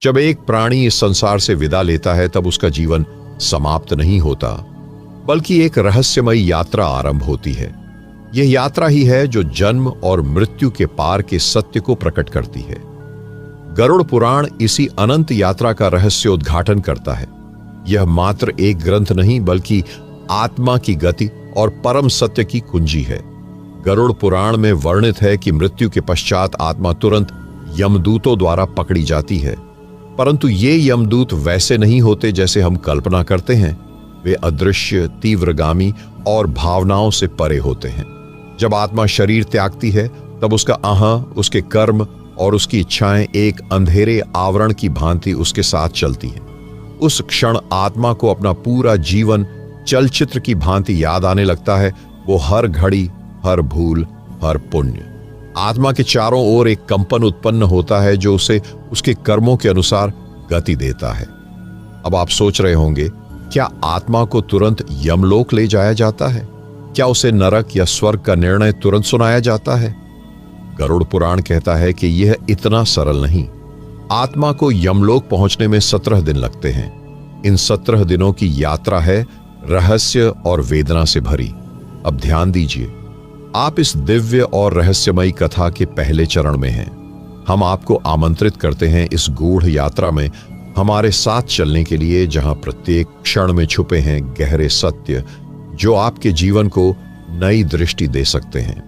जब एक प्राणी इस संसार से विदा लेता है तब उसका जीवन समाप्त नहीं होता, बल्कि एक रहस्यमयी यात्रा आरंभ होती है। यह यात्रा ही है जो जन्म और मृत्यु के पार के सत्य को प्रकट करती है। गरुड़ पुराण इसी अनंत यात्रा का रहस्योद्घाटन करता है। यह मात्र एक ग्रंथ नहीं, बल्कि आत्मा की गति और परम सत्य की कुंजी है। गरुड़ पुराण में वर्णित है कि मृत्यु के पश्चात आत्मा तुरंत यमदूतों द्वारा पकड़ी जाती है, परंतु ये यमदूत वैसे नहीं होते जैसे हम कल्पना करते हैं। वे अदृश्य, तीव्रगामी और भावनाओं से परे होते हैं। जब आत्मा शरीर त्यागती है तब उसका आहा, उसके कर्म और उसकी इच्छाएं एक अंधेरे आवरण की भांति उसके साथ चलती हैं। उस क्षण आत्मा को अपना पूरा जीवन चलचित्र की भांति याद आने लगता है। वो हर घड़ी, हर भूल, हर पुण्य। आत्मा के चारों ओर एक कंपन उत्पन्न होता है जो उसे उसके कर्मों के अनुसार गति देता है। अब आप सोच रहे होंगे, क्या आत्मा को तुरंत यमलोक ले जाया जाता है? क्या उसे नरक या स्वर्ग का निर्णय तुरंत सुनाया जाता है? गरुड़ पुराण कहता है कि यह इतना सरल नहीं। आत्मा को यमलोक पहुंचने में 17 दिन लगते हैं। इन 17 दिनों की यात्रा है रहस्य और वेदना से भरी। अब ध्यान दीजिए, आप इस दिव्य और रहस्यमयी कथा के पहले चरण में हैं। हम आपको आमंत्रित करते हैं इस गूढ़ यात्रा में हमारे साथ चलने के लिए, जहां प्रत्येक क्षण में छुपे हैं गहरे सत्य जो आपके जीवन को नई दृष्टि दे सकते हैं।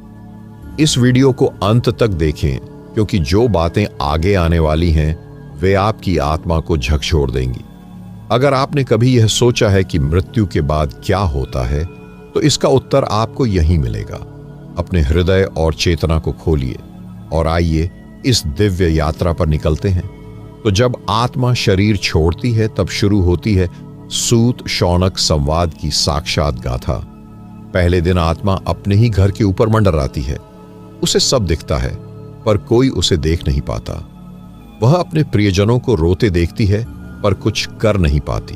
इस वीडियो को अंत तक देखें, क्योंकि जो बातें आगे आने वाली हैं वे आपकी आत्मा को झकझोर देंगी। अगर आपने कभी यह सोचा है कि मृत्यु के बाद क्या होता है, तो इसका उत्तर आपको यहीं मिलेगा। अपने हृदय और चेतना को खोलिए और आइए इस दिव्य यात्रा पर निकलते हैं। तो जब आत्मा शरीर छोड़ती है तब शुरू होती है सूत शौनक संवाद की साक्षात गाथा। पहले दिन आत्मा अपने ही घर के ऊपर मंडराती है। उसे सब दिखता है, पर कोई उसे देख नहीं पाता। वह अपने प्रियजनों को रोते देखती है, पर कुछ कर नहीं पाती।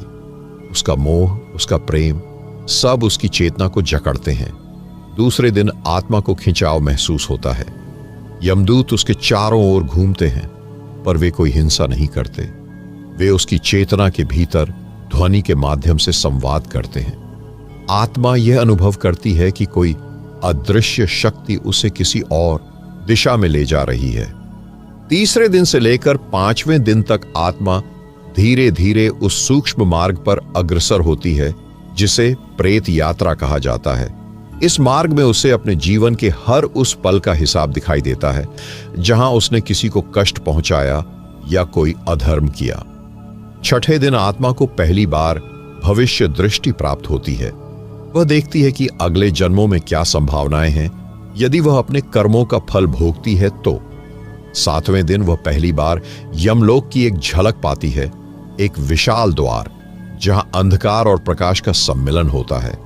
उसका मोह, उसका प्रेम, सब उसकी चेतना को जकड़ते हैं। दूसरे दिन आत्मा को खिंचाव महसूस होता है। यमदूत उसके चारों ओर घूमते हैं, पर वे कोई हिंसा नहीं करते। वे उसकी चेतना के भीतर ध्वनि के माध्यम से संवाद करते हैं। आत्मा यह अनुभव करती है कि कोई अदृश्य शक्ति उसे किसी और दिशा में ले जा रही है। तीसरे दिन से लेकर 5वें दिन तक आत्मा धीरे धीरे उस सूक्ष्म मार्ग पर अग्रसर होती है जिसे प्रेत यात्रा कहा जाता है। इस मार्ग में उसे अपने जीवन के हर उस पल का हिसाब दिखाई देता है जहां उसने किसी को कष्ट पहुंचाया या कोई अधर्म किया। छठे दिन आत्मा को पहली बार भविष्य दृष्टि प्राप्त होती है। वह देखती है कि अगले जन्मों में क्या संभावनाएं हैं यदि वह अपने कर्मों का फल भोगती है तो। 7वें दिन वह पहली बार यमलोक की एक झलक पाती है, एक विशाल द्वार जहां अंधकार और प्रकाश का सम्मिलन होता है।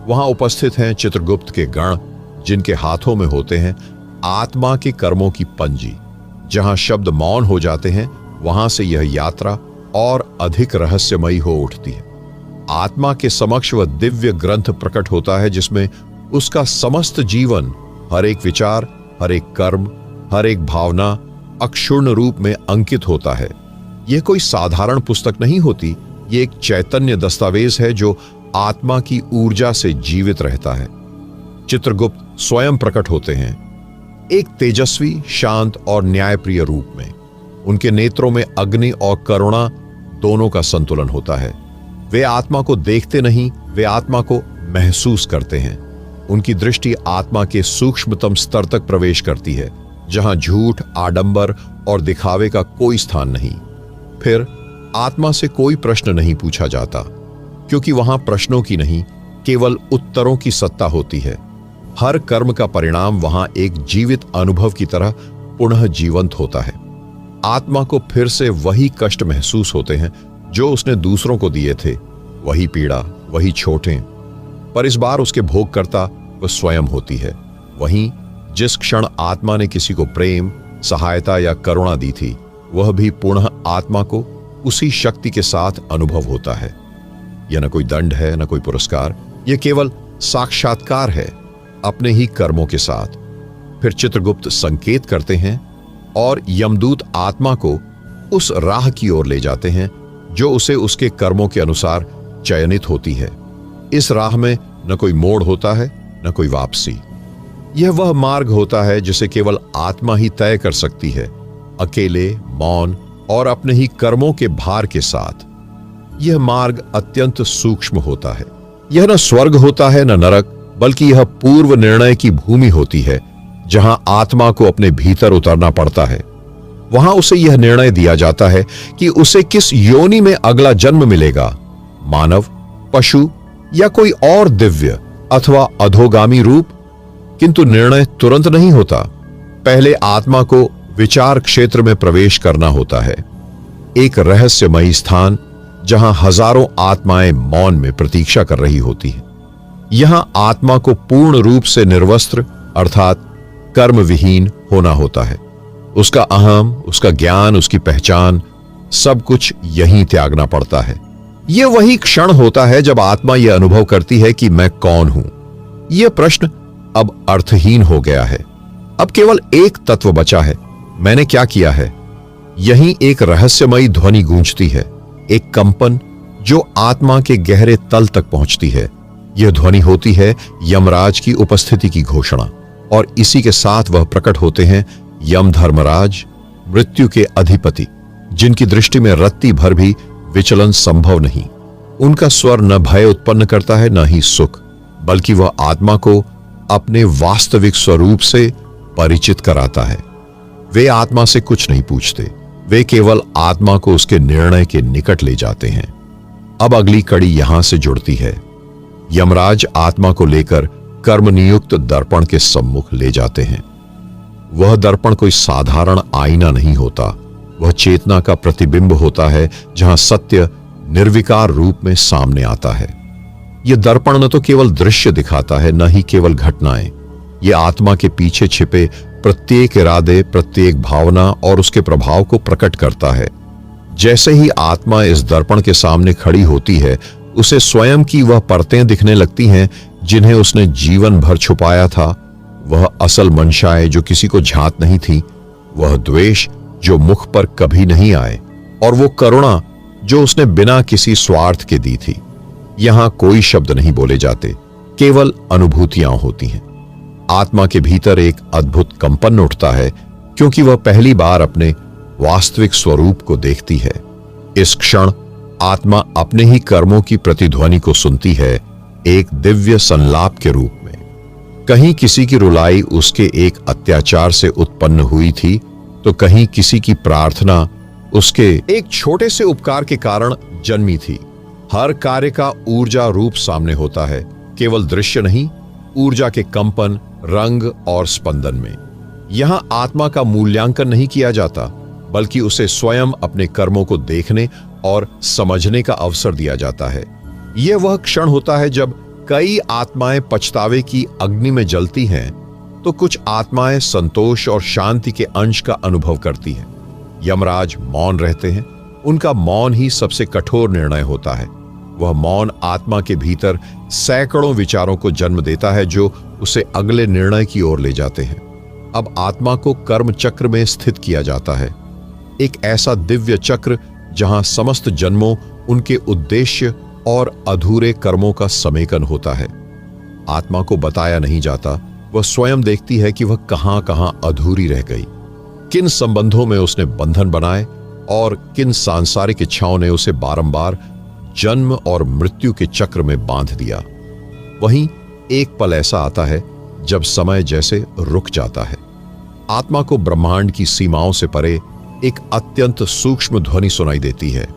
वहां उपस्थित हैं चित्रगुप्त के गण, जिनके हाथों में होते हैं आत्मा के कर्मों की पंजी। जहां शब्द मौन हो जाते हैं, वहां से यह यात्रा और अधिक रहस्यमयी हो उठती है। आत्मा के समक्ष वह दिव्य ग्रंथ प्रकट होता है जिसमें उसका समस्त जीवन, हर एक विचार, हर एक कर्म, हर एक भावना अक्षुण्ण रूप में अंकित होता है। यह कोई साधारण पुस्तक नहीं होती, ये एक चैतन्य दस्तावेज है जो आत्मा की ऊर्जा से जीवित रहता है। चित्रगुप्त स्वयं प्रकट होते हैं, एक तेजस्वी, शांत और न्यायप्रिय रूप में। उनके नेत्रों में अग्नि और करुणा दोनों का संतुलन होता है। वे आत्मा को देखते नहीं, वे आत्मा को महसूस करते हैं। उनकी दृष्टि आत्मा के सूक्ष्मतम स्तर तक प्रवेश करती है, जहां झूठ, आडंबर और दिखावे का कोई स्थान नहीं। फिर आत्मा से कोई प्रश्न नहीं पूछा जाता, क्योंकि वहां प्रश्नों की नहीं, केवल उत्तरों की सत्ता होती है। हर कर्म का परिणाम वहां एक जीवित अनुभव की तरह पुनः जीवंत होता है। आत्मा को फिर से वही कष्ट महसूस होते हैं जो उसने दूसरों को दिए थे, वही पीड़ा, वही चोटें, पर इस बार उसके भोगकर्ता वह स्वयं होती है। वहीं जिस क्षण आत्मा ने किसी को प्रेम, सहायता या करुणा दी थी, वह भी पुनः आत्मा को उसी शक्ति के साथ अनुभव होता है। यह न कोई दंड है, न कोई पुरस्कार, यह केवल साक्षात्कार है अपने ही कर्मों के साथ। फिर चित्रगुप्त संकेत करते हैं और यमदूत आत्मा को उस राह की ओर ले जाते हैं जो उसे उसके कर्मों के अनुसार चयनित होती है। इस राह में न कोई मोड़ होता है, न कोई वापसी। यह वह मार्ग होता है जिसे केवल आत्मा ही तय कर सकती है, अकेले, मौन और अपने ही कर्मों के भार के साथ। यह मार्ग अत्यंत सूक्ष्म होता है। यह न स्वर्ग होता है, न नरक, बल्कि यह पूर्व निर्णय की भूमि होती है, जहां आत्मा को अपने भीतर उतरना पड़ता है। वहां उसे यह निर्णय दिया जाता है कि उसे किस योनि में अगला जन्म मिलेगा, मानव, पशु या कोई और दिव्य अथवा अधोगामी रूप। किंतु निर्णय तुरंत नहीं होता। पहले आत्मा को विचार क्षेत्र में प्रवेश करना होता है, एक रहस्यमयी स्थान जहां हजारों आत्माएं मौन में प्रतीक्षा कर रही होती हैं। यहां आत्मा को पूर्ण रूप से निर्वस्त्र अर्थात कर्म विहीन होना होता है। उसका अहम, उसका ज्ञान, उसकी पहचान, सब कुछ यहीं त्यागना पड़ता है। यह वही क्षण होता है जब आत्मा यह अनुभव करती है कि मैं कौन हूं। यह प्रश्न अब अर्थहीन हो गया है। अब केवल एक तत्व बचा है, मैंने क्या किया है। यहीं एक रहस्यमयी ध्वनि गूंजती है, एक कंपन जो आत्मा के गहरे तल तक पहुंचती है। यह ध्वनि होती है यमराज की उपस्थिति की घोषणा, और इसी के साथ वह प्रकट होते हैं यम धर्मराज, मृत्यु के अधिपति, जिनकी दृष्टि में रत्ती भर भी विचलन संभव नहीं। उनका स्वर न भय उत्पन्न करता है, न ही सुख, बल्कि वह आत्मा को अपने वास्तविक स्वरूप से परिचित कराता है। वे आत्मा से कुछ नहीं पूछते, वे केवल आत्मा को उसके निर्णय के निकट ले जाते हैं। अब अगली कड़ी यहां से जुड़ती है। यमराज आत्मा को लेकर कर्म नियुक्त दर्पण के सम्मुख ले जाते हैं। वह दर्पण कोई साधारण आईना नहीं होता, वह चेतना का प्रतिबिंब होता है जहां सत्य निर्विकार रूप में सामने आता है। यह दर्पण न तो केवल दृश्य दिखाता है, न ही केवल घटनाएं। यह आत्मा के पीछे छिपे प्रत्येक इरादे, प्रत्येक भावना और उसके प्रभाव को प्रकट करता है। जैसे ही आत्मा इस दर्पण के सामने खड़ी होती है, उसे स्वयं की वह परतें दिखने लगती हैं जिन्हें उसने जीवन भर छुपाया था। वह असल मंशाएं जो किसी को झांत नहीं थी, वह द्वेष जो मुख पर कभी नहीं आए, और वो करुणा जो उसने बिना किसी स्वार्थ के दी थी। यहां कोई शब्द नहीं बोले जाते, केवल अनुभूतियां होती हैं। आत्मा के भीतर एक अद्भुत कंपन उठता है, क्योंकि वह पहली बार अपने वास्तविक स्वरूप को देखती है। इस क्षण आत्मा अपने ही कर्मों की प्रतिध्वनि को सुनती है, एक दिव्य संलाप के रूप में। कहीं किसी की रुलाई उसके एक अत्याचार से उत्पन्न हुई थी, तो कहीं किसी की प्रार्थना उसके एक छोटे से उपकार के कारण जन्मी थी। हर कार्य का ऊर्जा रूप सामने होता है, केवल दृश्य नहीं, ऊर्जा के कंपन, रंग और स्पंदन में। यहां आत्मा का मूल्यांकन नहीं किया जाता, बल्कि उसे स्वयं अपने कर्मों को देखने और समझने का अवसर दिया जाता है। यह वह क्षण होता है जब कई आत्माएं पछतावे की अग्नि में जलती हैं, तो कुछ आत्माएं संतोष और शांति के अंश का अनुभव करती हैं। यमराज मौन रहते हैं, उनका मौन ही सबसे कठोर निर्णय होता है। वह मौन आत्मा के भीतर सैकड़ों विचारों को जन्म देता है जो उसे अगले निर्णय की ओर ले जाते हैं। अब आत्मा को कर्म चक्र में स्थित किया जाता है, एक ऐसा दिव्य चक्र जहां समस्त जन्मों, उनके उद्देश्य और अधूरे कर्मों का समेकन होता है। आत्मा को बताया नहीं जाता, वह स्वयं देखती है कि वह कहां कहां अधूरी रह गई, किन संबंधों में उसने बंधन बनाए और किन सांसारिक इच्छाओं ने उसे बारंबार जन्म और मृत्यु के चक्र में बांध दिया। वहीं एक पल ऐसा आता है जब समय जैसे रुक जाता है। आत्मा को ब्रह्मांड की सीमाओं से परे एक अत्यंत सूक्ष्म ध्वनि सुनाई देती है।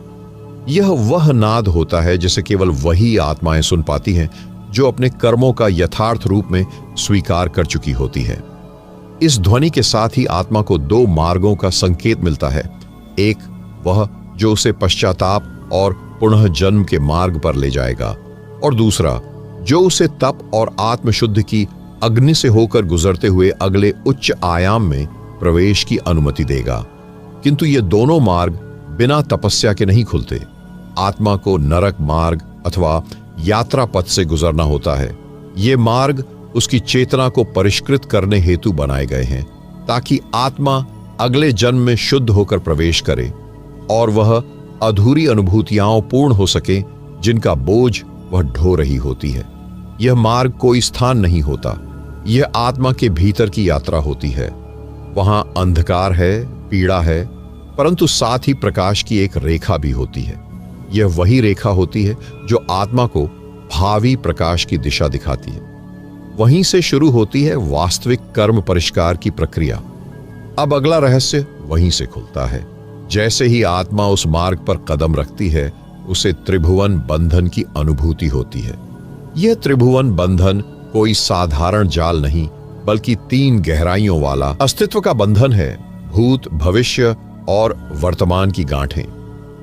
यह वह नाद होता है जिसे केवल वही आत्माएं सुन पाती हैं जो अपने कर्मों का यथार्थ रूप में स्वीकार कर चुकी होती है। इस ध्वनि के साथ ही आत्मा को दो मार्गों का संकेत मिलता है, एक वह जो उसे पश्चाताप और पुनः जन्म के मार्ग पर ले जाएगा, और दूसरा जो उसे तप और आत्मशुद्ध की अग्नि से होकर गुजरते हुए अगले उच्च आयाम में प्रवेश की अनुमति देगा। किंतु ये दोनों मार्ग बिना तपस्या के नहीं खुलते। आत्मा को नरक मार्ग अथवा यात्रा पथ से गुजरना होता है। ये मार्ग उसकी चेतना को परिष्कृत करने हेतु बनाए गए हैं, ताकि आत्मा अगले जन्म में शुद्ध होकर प्रवेश करे। और वह अधूरी अनुभूतियां पूर्ण हो सके जिनका बोझ वह ढो रही होती है। यह मार्ग कोई स्थान नहीं होता, यह आत्मा के भीतर की यात्रा होती है। वहां अंधकार है, पीड़ा है, परंतु साथ ही प्रकाश की एक रेखा भी होती है। यह वही रेखा होती है जो आत्मा को भावी प्रकाश की दिशा दिखाती है। वहीं से शुरू होती है वास्तविक कर्म परिष्कार की प्रक्रिया। अब अगला रहस्य वहीं से खुलता है। जैसे ही आत्मा उस मार्ग पर कदम रखती है, उसे त्रिभुवन बंधन की अनुभूति होती है। यह त्रिभुवन बंधन कोई साधारण जाल नहीं, बल्कि 3 गहराइयों वाला अस्तित्व का बंधन है। भूत, भविष्य और वर्तमान की गांठें।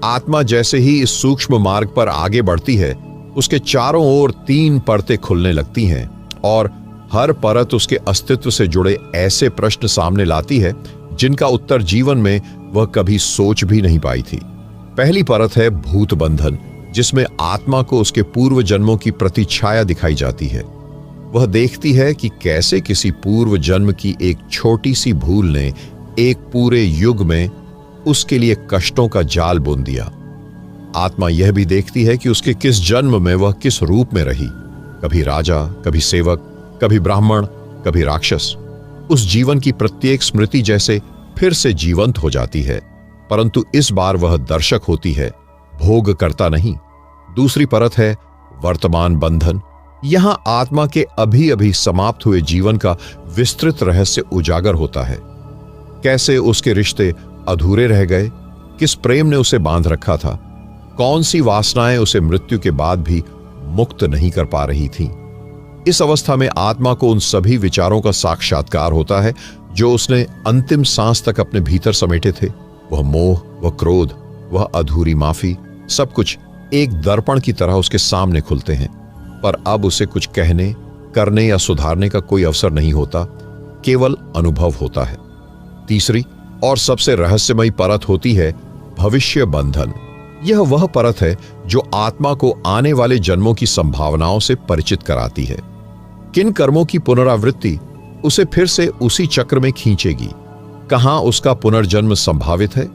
आत्मा जैसे ही इस सूक्ष्म मार्ग पर आगे बढ़ती है, उसके चारों ओर 3 परतें खुलने लगती हैं और हर परत उसके अस्तित्व से जुड़े ऐसे प्रश्न सामने लाती है जिनका उत्तर जीवन में वह कभी सोच भी नहीं पाई थी। पहली परत है भूत बंधन, जिसमें आत्मा को उसके पूर्व जन्मों की प्रतिछाया दिखाई जाती है। वह देखती है कि कैसे किसी पूर्व जन्म की एक छोटी सी भूल ने एक पूरे युग में उसके लिए कष्टों का जाल बुन दिया। आत्मा यह भी देखती है कि उसके किस जन्म में वह किस रूप में रही, कभी राजा, कभी सेवक, कभी ब्राह्मण, कभी राक्षस। उस जीवन की प्रत्येक स्मृति जैसे फिर से जीवंत हो जाती है, परंतु इस बार वह दर्शक होती है, भोग करता नहीं। दूसरी परत है वर्तमान बंधन। यहां आत्मा के अभी अभी समाप्त हुए जीवन का विस्तृत रहस्य उजागर होता है। कैसे उसके रिश्ते अधूरे रह गए, किस प्रेम ने उसे बांध रखा था, कौन सी वासनाएं उसे मृत्यु के बाद भी मुक्त नहीं कर पा रही थीं। इस अवस्था में आत्मा को उन सभी विचारों का साक्षात्कार होता है जो उसने अंतिम सांस तक अपने भीतर समेटे थे। वह मोह, वह क्रोध, वह अधूरी माफी, सब कुछ एक दर्पण की तरह उसके सामने खुलते हैं। पर अब उसे कुछ कहने, करने या सुधारने का कोई अवसर नहीं होता, केवल अनुभव होता है। तीसरी और सबसे रहस्यमयी परत होती है भविष्य बंधन। यह वह परत है जो आत्मा को आने वाले जन्मों की संभावनाओं से परिचित कराती है। किन कर्मों की पुनरावृत्ति उसे फिर से उसी चक्र में खींचेगी, कहां उसका पुनर्जन्म संभावित है,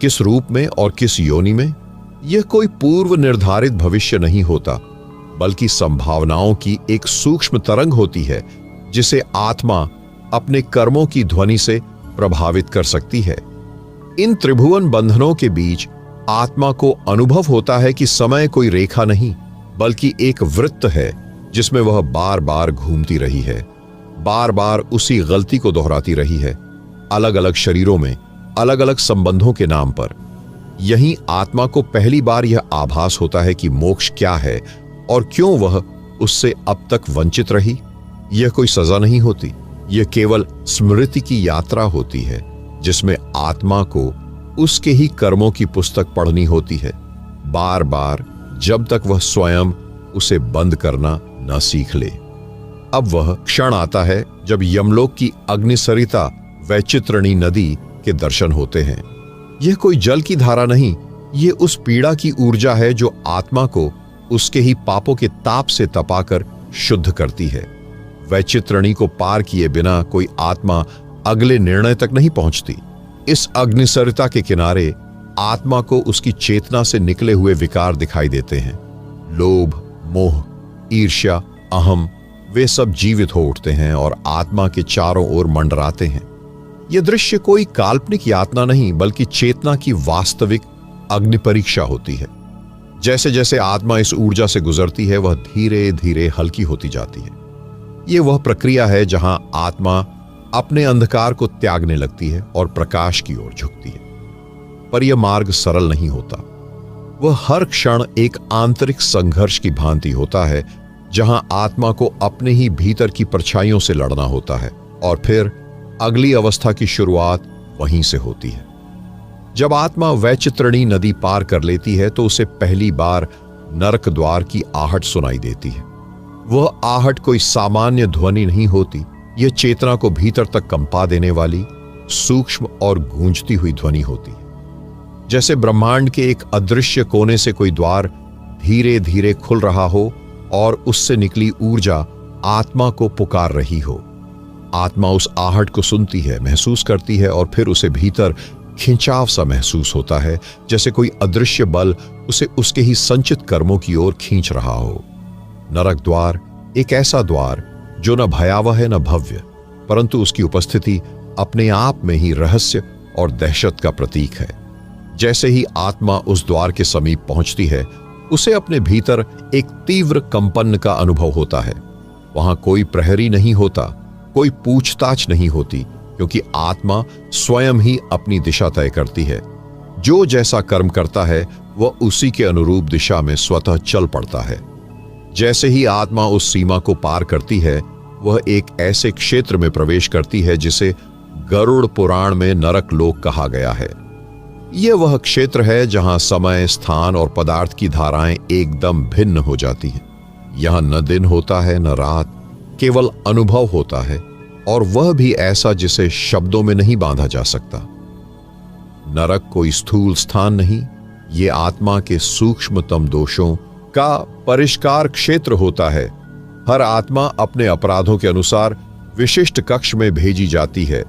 किस रूप में और किस योनि में। यह कोई पूर्व निर्धारित भविष्य नहीं होता, बल्कि संभावनाओं की एक सूक्ष्म तरंग होती है जिसे आत्मा अपने कर्मों की ध्वनि से प्रभावित कर सकती है। इन त्रिभुवन बंधनों के बीच आत्मा को अनुभव होता है कि समय कोई रेखा नहीं, बल्कि एक वृत्त है जिसमें वह बार बार घूमती रही है, बार बार उसी गलती को दोहराती रही है, अलग अलग शरीरों में, अलग अलग संबंधों के नाम पर। यहीं आत्मा को पहली बार यह आभास होता है कि मोक्ष क्या है और क्यों वह उससे अब तक वंचित रही। यह कोई सजा नहीं होती, यह केवल स्मृति की यात्रा होती है जिसमें आत्मा को उसके ही कर्मों की पुस्तक पढ़नी होती है, बार बार, जब तक वह स्वयं उसे बंद करना न सीख ले। अब वह क्षण आता है जब यमलोक की अग्निसरिता वैचित्रणी नदी के दर्शन होते हैं। यह कोई जल की धारा नहीं, यह उस पीड़ा की ऊर्जा है जो आत्मा को उसके ही पापों के ताप से तपाकर शुद्ध करती है। वैचित्रणी को पार किए बिना कोई आत्मा अगले निर्णय तक नहीं पहुंचती। इस अग्निसरिता के किनारे आत्मा को उसकी चेतना से निकले हुए विकार दिखाई देते हैं। लोभ, मोह, ईर्ष्या, अहम, वे सब जीवित हो उठते हैं और आत्मा के चारों ओर मंडराते हैं। यह दृश्य कोई काल्पनिक यातना नहीं, बल्कि चेतना की वास्तविक अग्नि परीक्षा होती है। जैसे जैसे आत्मा इस ऊर्जा से गुजरती है, वह धीरे धीरे हल्की होती जाती है। यह वह प्रक्रिया है जहां आत्मा अपने अंधकार को त्यागने लगती है और प्रकाश की ओर झुकती है। पर यह मार्ग सरल नहीं होता। वह हर क्षण एक आंतरिक संघर्ष की भांति होता है, जहां आत्मा को अपने ही भीतर की परछाइयों से लड़ना होता है और फिर अगली अवस्था की शुरुआत वहीं से होती है। जब आत्मा वैचित्रणी नदी पार कर लेती है तो उसे पहली बार नरक द्वार की आहट सुनाई देती है। वह आहट कोई सामान्य ध्वनि नहीं होती, यह चेतना को भीतर तक कंपा देने वाली सूक्ष्म और गूंजती हुई ध्वनि होती है। जैसे ब्रह्मांड के एक अदृश्य कोने से कोई द्वार धीरे धीरे खुल रहा हो और उससे निकली ऊर्जा आत्मा को पुकार रही हो। आत्मा उस आहट को सुनती है, महसूस करती है और फिर उसे भीतर खिंचाव सा महसूस होता है, जैसे कोई अदृश्य बल उसे उसके ही संचित कर्मों की ओर खींच रहा हो। नरक द्वार एक ऐसा द्वार जो न भयावह है न भव्य, परंतु उसकी उपस्थिति अपने आप में ही रहस्य और दहशत का प्रतीक है। जैसे ही आत्मा उस द्वार के समीप पहुंचती है, उसे अपने भीतर एक तीव्र कंपन का अनुभव होता है। वहां कोई प्रहरी नहीं होता, कोई पूछताछ नहीं होती, क्योंकि आत्मा स्वयं ही अपनी दिशा तय करती है। जो जैसा कर्म करता है वह उसी के अनुरूप दिशा में स्वतः चल पड़ता है। जैसे ही आत्मा उस सीमा को पार करती है, वह एक ऐसे क्षेत्र में प्रवेश करती है जिसे गरुड़ पुराण में नरक लोक कहा गया है। यह वह क्षेत्र है जहां समय, स्थान और पदार्थ की धाराएं एकदम भिन्न हो जाती हैं। यहां न दिन होता है न रात, केवल अनुभव होता है, और वह भी ऐसा जिसे शब्दों में नहीं बांधा जा सकता। नरक कोई स्थूल स्थान नहीं, ये आत्मा के सूक्ष्मतम दोषों का परिष्कार क्षेत्र होता है। हर आत्मा अपने अपराधों के अनुसार विशिष्ट कक्ष में भेजी जाती है।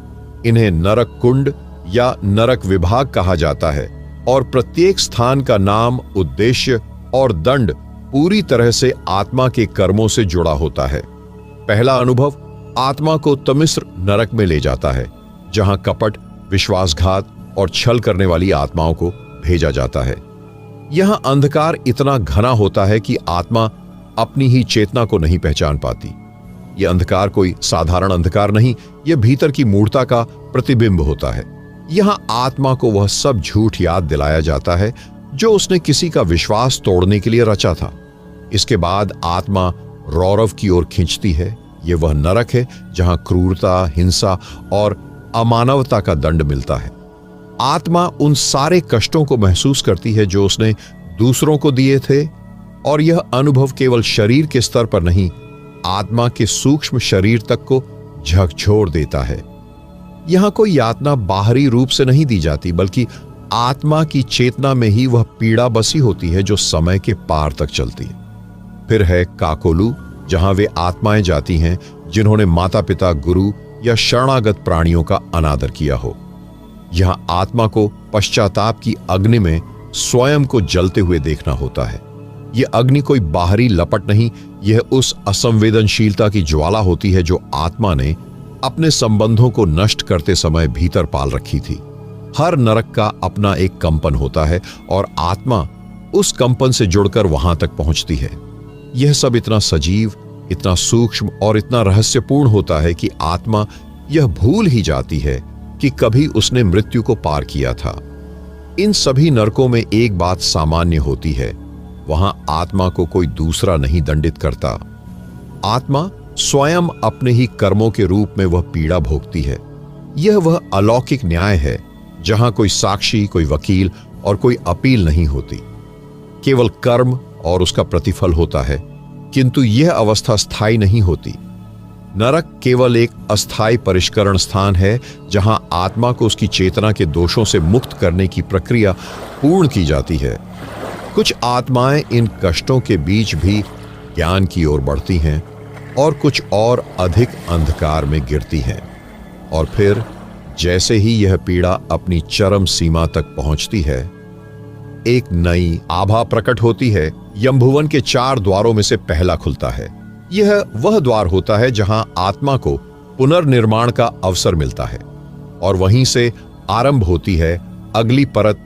इन्हें नरक कुंड या नरक विभाग कहा जाता है, और प्रत्येक स्थान का नाम, उद्देश्य और दंड पूरी तरह से आत्मा के कर्मों से जुड़ा होता है। पहला अनुभव आत्मा को तमिस्र नरक में ले जाता है, जहां कपट, विश्वासघात और छल करने वाली आत्माओं को भेजा जाता है। यहां अंधकार इतना घना होता है कि आत्मा अपनी ही चेतना को नहीं पहचान पाती। यह अंधकार कोई साधारण अंधकार नहीं, यह भीतर की मूर्ता का प्रतिबिंब होता है। यहां आत्मा को वह सब झूठ याद दिलाया जाता है जो उसने किसी का विश्वास तोड़ने के लिए रचा था। इसके बाद आत्मा रौरव की ओर खींचती है। यह वह नरक है जहां क्रूरता, हिंसा और अमानवता का दंड मिलता है। आत्मा उन सारे कष्टों को महसूस करती है जो उसने दूसरों को दिए थे, और यह अनुभव केवल शरीर के स्तर पर नहीं, आत्मा के सूक्ष्म शरीर तक को झकझोर देता है। यहां कोई यातना बाहरी रूप से नहीं दी जाती, बल्कि आत्मा की चेतना में ही वह पीड़ा बसी होती है जो समय के पार तक चलती है। फिर है काकोलू, जहां वे आत्माएं जाती हैं जिन्होंने माता पिता, गुरु या शरणागत प्राणियों का अनादर किया हो। यहां आत्मा को पश्चाताप की अग्नि में स्वयं को जलते हुए देखना होता है। यह अग्नि कोई बाहरी लपट नहीं, यह उस असंवेदनशीलता की ज्वाला होती है जो आत्मा ने अपने संबंधों को नष्ट करते समय भीतर पाल रखी थी। हर नरक का अपना एक कंपन होता है, और आत्मा उस कंपन से जुड़कर वहां तक पहुंचती है। यह सब इतना सजीव, इतना सूक्ष्म और इतना रहस्यपूर्ण होता है कि आत्मा यह भूल ही जाती है कि कभी उसने मृत्यु को पार किया था। इन सभी नरकों में एक बात सामान्य होती है, वहां आत्मा को कोई दूसरा नहीं दंडित करता। आत्मा स्वयं अपने ही कर्मों के रूप में वह पीड़ा भोगती है। यह वह अलौकिक न्याय है जहां कोई साक्षी, कोई वकील और कोई अपील नहीं होती। केवल कर्म और उसका प्रतिफल होता है, किंतु यह अवस्था स्थायी नहीं होती। नरक केवल एक अस्थायी परिष्करण स्थान है जहां आत्मा को उसकी चेतना के दोषों से मुक्त करने की प्रक्रिया पूर्ण की जाती है। कुछ आत्माएं इन कष्टों के बीच भी ज्ञान की ओर बढ़ती हैं, और कुछ और अधिक अंधकार में गिरती हैं। और फिर जैसे ही यह पीड़ा अपनी चरम सीमा तक पहुंचती है, एक नई आभा प्रकट होती है। यमभुवन के 4 द्वारों में से पहला खुलता है। यह वह द्वार होता है जहां आत्मा को पुनर्निर्माण का अवसर मिलता है, और वहीं से आरंभ होती है अगली परत।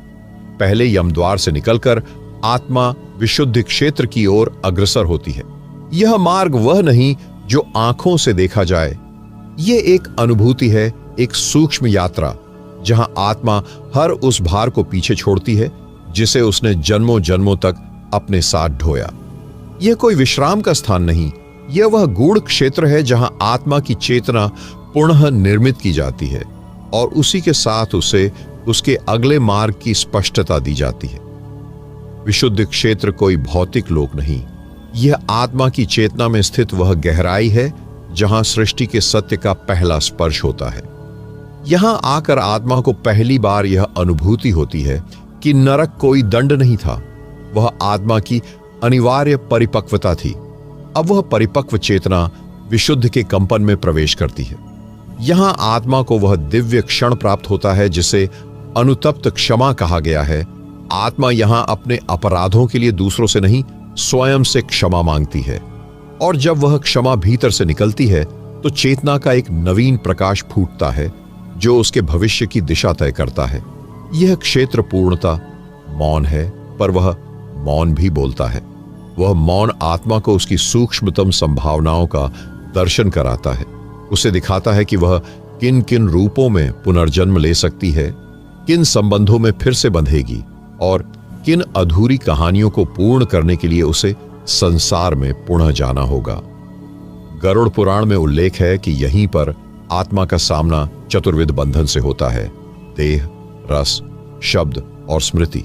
पहले यमद्वार से निकलकर आत्मा विशुद्ध क्षेत्र की ओर अग्रसर होती है। यह मार्ग वह नहीं जो आंखों से देखा जाए, यह एक अनुभूति है, एक सूक्ष्म यात्रा जहां आत्मा हर उस भार को पीछे छोड़ती है जिसे उसने जन्मों जन्मों तक अपने साथ ढोया। यह कोई विश्राम का स्थान नहीं, यह वह गूढ़ क्षेत्र है जहां आत्मा की चेतना पुनः निर्मित की जाती है, और उसी के साथ उसे उसके अगले मार्ग की स्पष्टता दी जाती है। विशुद्ध क्षेत्र कोई भौतिक लोक नहीं, यह आत्मा की चेतना में स्थित वह गहराई है जहां सृष्टि के सत्य का पहला स्पर्श होता है। यहां आकर आत्मा को पहली बार यह अनुभूति होती है कि नरक कोई दंड नहीं था, वह आत्मा की अनिवार्य परिपक्वता थी। अब वह परिपक्व चेतना विशुद्ध के कंपन में प्रवेश करती है। यहां आत्मा को वह दिव्य क्षण प्राप्त होता है जिसे अनुतप्त क्षमा कहा गया है। आत्मा यहां अपने अपराधों के लिए दूसरों से नहीं, स्वयं से क्षमा मांगती है। और जब वह क्षमा भीतर से निकलती है तो चेतना का एक नवीन प्रकाश फूटता है जो उसके भविष्य की दिशा तय करता है। यह क्षेत्र पूर्णता मौन है, पर वह मौन भी बोलता है। वह मौन आत्मा को उसकी सूक्ष्मतम संभावनाओं का दर्शन कराता है। उसे दिखाता है कि वह किन किन रूपों में पुनर्जन्म ले सकती है, किन संबंधों में फिर से बंधेगी और किन अधूरी कहानियों को पूर्ण करने के लिए उसे संसार में पुनः जाना होगा। गरुड़ पुराण में उल्लेख है कि यहीं पर आत्मा का सामना चतुर्विध बंधन से होता है: देह, रस, शब्द और स्मृति।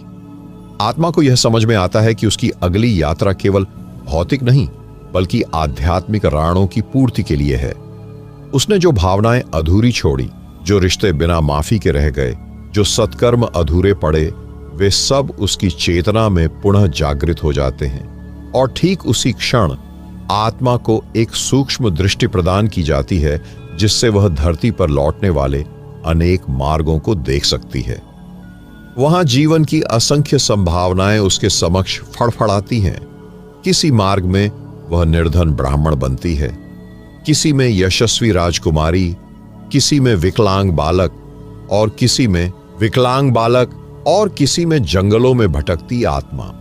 आत्मा को यह समझ में आता है कि उसकी अगली यात्रा केवल भौतिक नहीं बल्कि आध्यात्मिक राणों की पूर्ति के लिए है। उसने जो भावनाएं अधूरी छोड़ी, जो रिश्ते बिना माफी के रह गए, जो सत्कर्म अधूरे पड़े, वे सब उसकी चेतना में पुनः जागृत हो जाते हैं। और ठीक उसी क्षण आत्मा को एक सूक्ष्म दृष्टि प्रदान की जाती है जिससे वह धरती पर लौटने वाले अनेक मार्गों को देख सकती है। वहां जीवन की असंख्य संभावनाएं उसके समक्ष फड़फड़ाती हैं। किसी मार्ग में वह निर्धन ब्राह्मण बनती है, किसी में यशस्वी राजकुमारी, किसी में विकलांग बालक और किसी में जंगलों में भटकती आत्मा।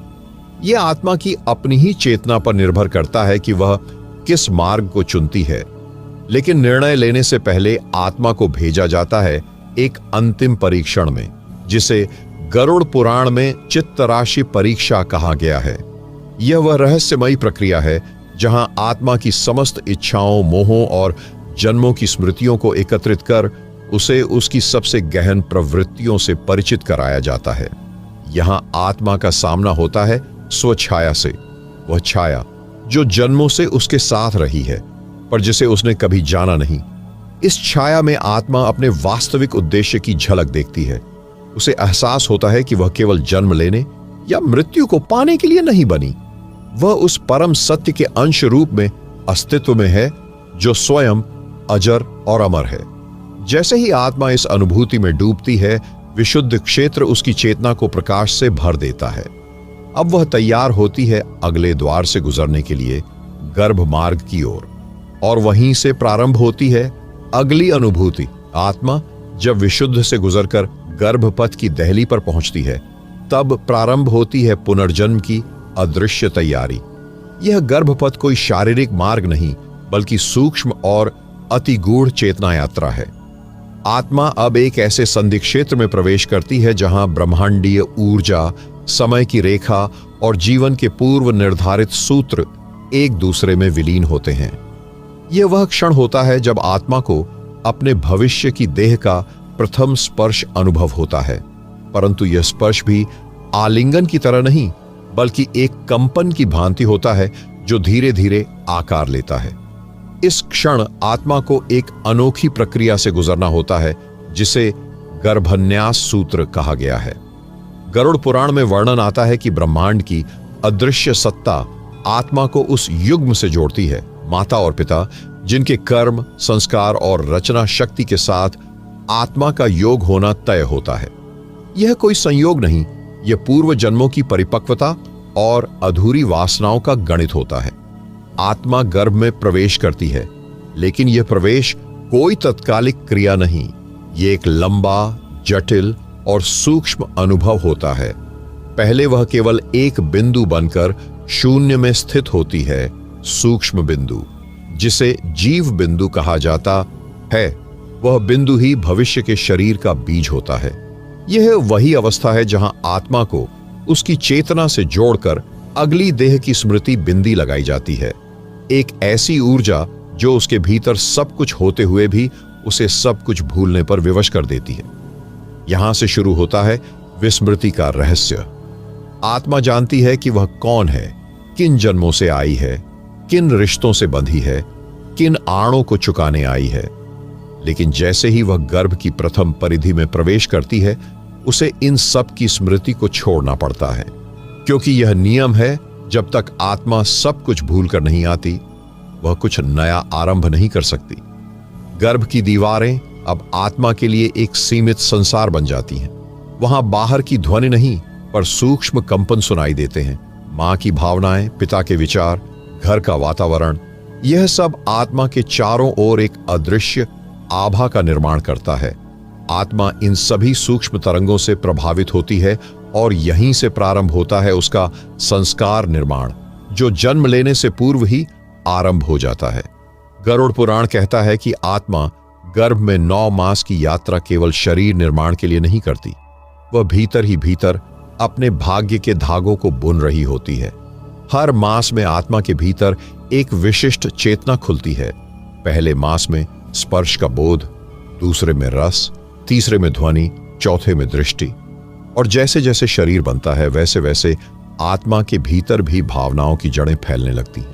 यह आत्मा की अपनी ही चेतना पर निर्भर करता है कि वह किस मार्ग को चुनती है। लेकिन निर्णय लेने से पहले आत्मा को भेजा जाता है एक अंतिम परीक्षण में, जिसे गरुड़ पुराण में चित्तराशि परीक्षा कहा गया है। यह वह रहस्यमयी प्रक्रिया है जहां आत्मा की समस्त इच्छाओं, मोहों और जन्मों की स्मृतियों को एकत्रित कर उसे उसकी सबसे गहन प्रवृत्तियों से परिचित कराया जाता है। यहां आत्मा का सामना होता है स्वछाया से, वह छाया जो जन्मों से उसके साथ रही है पर जिसे उसने कभी जाना नहीं। इस छाया में आत्मा अपने वास्तविक उद्देश्य की झलक देखती है। उसे एहसास होता है कि वह केवल जन्म लेने या मृत्यु को पाने के लिए नहीं बनी। वह उस परम सत्य के अंश रूप में अस्तित्व में है जो स्वयं अजर और अमर है। जैसे ही आत्मा इस अनुभूति में डूबती है, विशुद्ध क्षेत्र उसकी चेतना को प्रकाश से भर देता है। अब वह तैयार होती है अगले द्वार से गुजरने के लिए, गर्भ मार्ग की ओर। और वहीं से प्रारंभ होती है अगली अनुभूति। आत्मा जब विशुद्ध से गुजरकर गर्भपथ की दहली पर पहुंचती है, तब प्रारंभ होती है पुनर्जन्म की अदृश्य तैयारी। यह गर्भपथ कोई शारीरिक मार्ग नहीं बल्कि सूक्ष्म और अति गूढ़ चेतना यात्रा है। आत्मा अब एक ऐसे संधि क्षेत्र में प्रवेश करती है जहां ब्रह्मांडीय ऊर्जा, समय की रेखा और जीवन के पूर्व निर्धारित सूत्र एक दूसरे में विलीन होते हैं। यह वह क्षण होता है जब आत्मा को अपने भविष्य की देह का प्रथम स्पर्श अनुभव होता है, परंतु यह स्पर्श भी आलिंगन की तरह नहीं बल्कि एक कंपन की भांति होता है जो धीरे धीरे आकार लेता है। इस क्षण आत्मा को एक अनोखी प्रक्रिया से गुजरना होता है जिसे गर्भन्यास सूत्र कहा गया है। गरुड़ पुराण में वर्णन आता है कि ब्रह्मांड की अदृश्य सत्ता आत्मा को उस युग्म से जोड़ती है, माता और पिता, जिनके कर्म, संस्कार और रचना शक्ति के साथ आत्मा का योग होना तय होता है। यह कोई संयोग नहीं, यह पूर्व जन्मों की परिपक्वता और अधूरी वासनाओं का गणित होता है। आत्मा गर्भ में प्रवेश करती है, लेकिन यह प्रवेश कोई तत्कालिक क्रिया नहीं, यह एक लंबा, जटिल और सूक्ष्म अनुभव होता है। पहले वह केवल एक बिंदु बनकर शून्य में स्थित होती है, सूक्ष्म बिंदु, जिसे जीव बिंदु कहा जाता है। वह बिंदु ही भविष्य के शरीर का बीज होता है। यह वही अवस्था है जहां आत्मा को उसकी चेतना से जोड़कर अगली देह की स्मृति बिंदी लगाई जाती है, एक ऐसी ऊर्जा जो उसके भीतर सब कुछ होते हुए भी उसे सब कुछ भूलने पर विवश कर देती है। यहां से शुरू होता है विस्मृति का रहस्य। आत्मा जानती है कि वह कौन है, किन जन्मों से आई है, किन रिश्तों से बंधी है, किन आणों को चुकाने आई है। लेकिन जैसे ही वह गर्भ की प्रथम परिधि में प्रवेश करती है, उसे इन सब की स्मृति को छोड़ना पड़ता है, क्योंकि यह नियम है, जब तक आत्मा सब कुछ भूल कर नहीं आती, वह कुछ नया आरंभ नहीं कर सकती। गर्भ की दीवारें अब आत्मा के लिए एक सीमित संसार बन जाती हैं। वहां बाहर की ध्वनि नहीं, पर सूक्ष्म कंपन सुनाई देते हैं। मां की भावनाएं, पिता के विचार, घर का वातावरण, यह सब आत्मा के चारों ओर एक अदृश्य आभा का निर्माण करता है। आत्मा इन सभी सूक्ष्म तरंगों से प्रभावित होती है और यहीं से प्रारंभ होता है उसका संस्कार निर्माण, जो जन्म लेने से पूर्व ही आरंभ हो जाता है। गरुड़ पुराण कहता है कि आत्मा गर्भ में 9 मास की यात्रा केवल शरीर निर्माण के लिए नहीं करती, वह भीतर ही भीतर अपने भाग्य के धागों को बुन रही होती है। हर मास में आत्मा के भीतर एक विशिष्ट चेतना खुलती है। पहले मास में स्पर्श का बोध, दूसरे में रस, तीसरे में ध्वनि, चौथे में दृष्टि। और जैसे जैसे शरीर बनता है वैसे वैसे आत्मा के भीतर भी भावनाओं की जड़ें फैलने लगती हैं।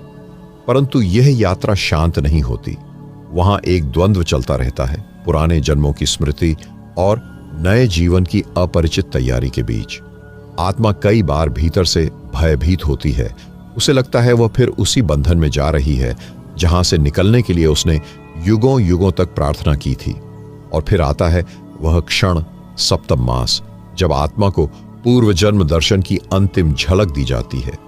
परंतु यह यात्रा शांत नहीं होती। वहां एक द्वंद्व चलता रहता है, पुराने जन्मों की स्मृति और नए जीवन की अपरिचित तैयारी के बीच। आत्मा कई बार भीतर से भयभीत होती है। उसे लगता है वह फिर उसी बंधन में जा रही है जहां से निकलने के लिए उसने युगों युगों तक प्रार्थना की थी। और फिर आता है वह क्षण, सप्तम मास, जब आत्मा को पूर्व जन्म दर्शन की अंतिम झलक दी जाती है।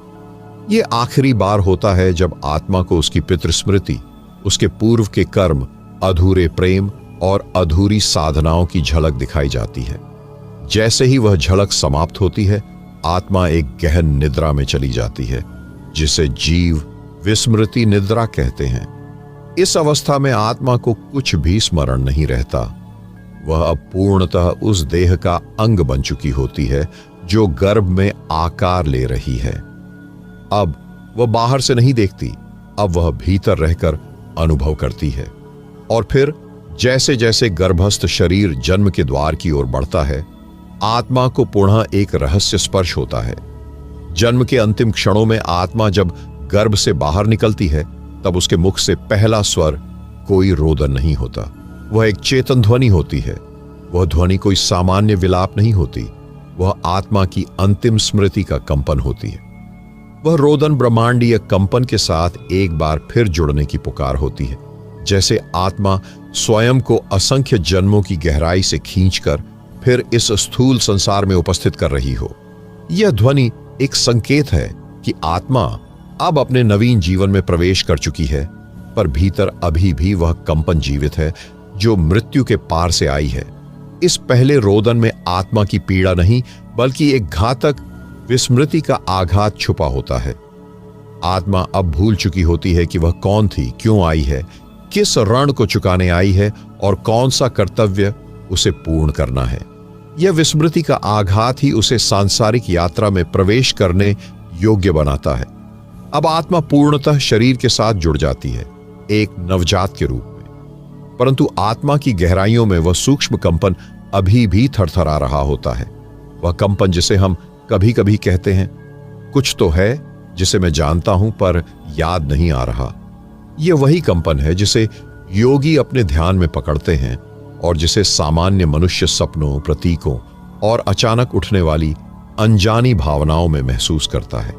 यह आखिरी बार होता है जब आत्मा को उसकी पितृस्मृति, उसके पूर्व के कर्म, अधूरे प्रेम और अधूरी साधनाओं की झलक दिखाई जाती है। जैसे ही वह झलक समाप्त होती है, आत्मा एक गहन निद्रा में चली जाती है, जिसे जीव विस्मृति निद्रा कहते हैं। इस अवस्था में आत्मा को कुछ भी स्मरण नहीं रहता। वह अब पूर्णतः उस देह का अंग बन चुकी होती है जो गर्भ में आकार ले रही है। अब वह बाहर से नहीं देखती, अब वह भीतर रहकर अनुभव करती है। और फिर जैसे जैसे गर्भस्थ शरीर जन्म के द्वार की ओर बढ़ता है, आत्मा को पुनः एक रहस्य स्पर्श होता है। जन्म के अंतिम क्षणों में आत्मा जब गर्भ से बाहर निकलती है, तब उसके मुख से पहला स्वर कोई रोदन नहीं होता। वह एक चेतन ध्वनि होती है। वह ध्वनि कोई सामान्य विलाप नहीं होती, वह आत्मा की अंतिम स्मृति का कंपन होती है। वह रोदन ब्रह्मांडीय कंपन के साथ एक बार फिर जुड़ने की पुकार होती है, जैसे आत्मा स्वयं को असंख्य जन्मों की गहराई से खींचकर फिर इस स्थूल संसार में उपस्थित कर रही हो। यह ध्वनि एक संकेत है कि आत्मा अब अपने नवीन जीवन में प्रवेश कर चुकी है, पर भीतर अभी भी वह कंपन जीवित है जो मृत्यु के पार से आई है। इस पहले रोदन में आत्मा की पीड़ा नहीं, बल्कि एक घातक विस्मृति का आघात छुपा होता है। आत्मा अब भूल चुकी होती है कि वह कौन थी, क्यों आई है, किस ऋण को चुकाने आई है और कौन सा कर्तव्य उसे पूर्ण करना है। यह विस्मृति का आघात ही उसे सांसारिक यात्रा में प्रवेश करने योग्य बनाता है। अब आत्मा पूर्णतः शरीर के साथ जुड़ जाती है, एक नवजात के रूप में। परंतु आत्मा की गहराइयों में वह सूक्ष्म कंपन अभी भी थरथरा रहा होता है। वह कंपन जिसे हम कभी कभी कहते हैं, कुछ तो है जिसे मैं जानता हूं पर याद नहीं आ रहा। यह वही कंपन है जिसे योगी अपने ध्यान में पकड़ते हैं और जिसे सामान्य मनुष्य सपनों, प्रतीकों और अचानक उठने वाली अनजानी भावनाओं में महसूस करता है।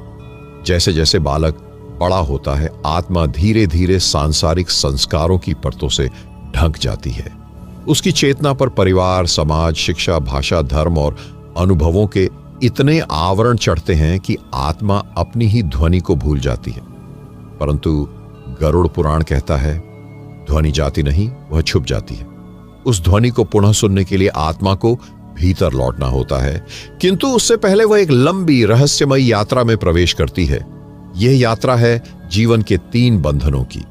जैसे जैसे बालक बड़ा होता है, आत्मा धीरे धीरे सांसारिक संस्कारों की परतों से ढक जाती है। उसकी चेतना पर परिवार, समाज, शिक्षा, भाषा, धर्म और अनुभवों के इतने आवरण चढ़ते हैं कि आत्मा अपनी ही ध्वनि को भूल जाती है। परंतु गरुड़ पुराण कहता है, ध्वनि जाती नहीं, वह छुप जाती है। उस ध्वनि को पुनः सुनने के लिए आत्मा को भीतर लौटना होता है, किंतु उससे पहले वह एक लंबी रहस्यमयी यात्रा में प्रवेश करती है। यह यात्रा है जीवन के 3 बंधनों की।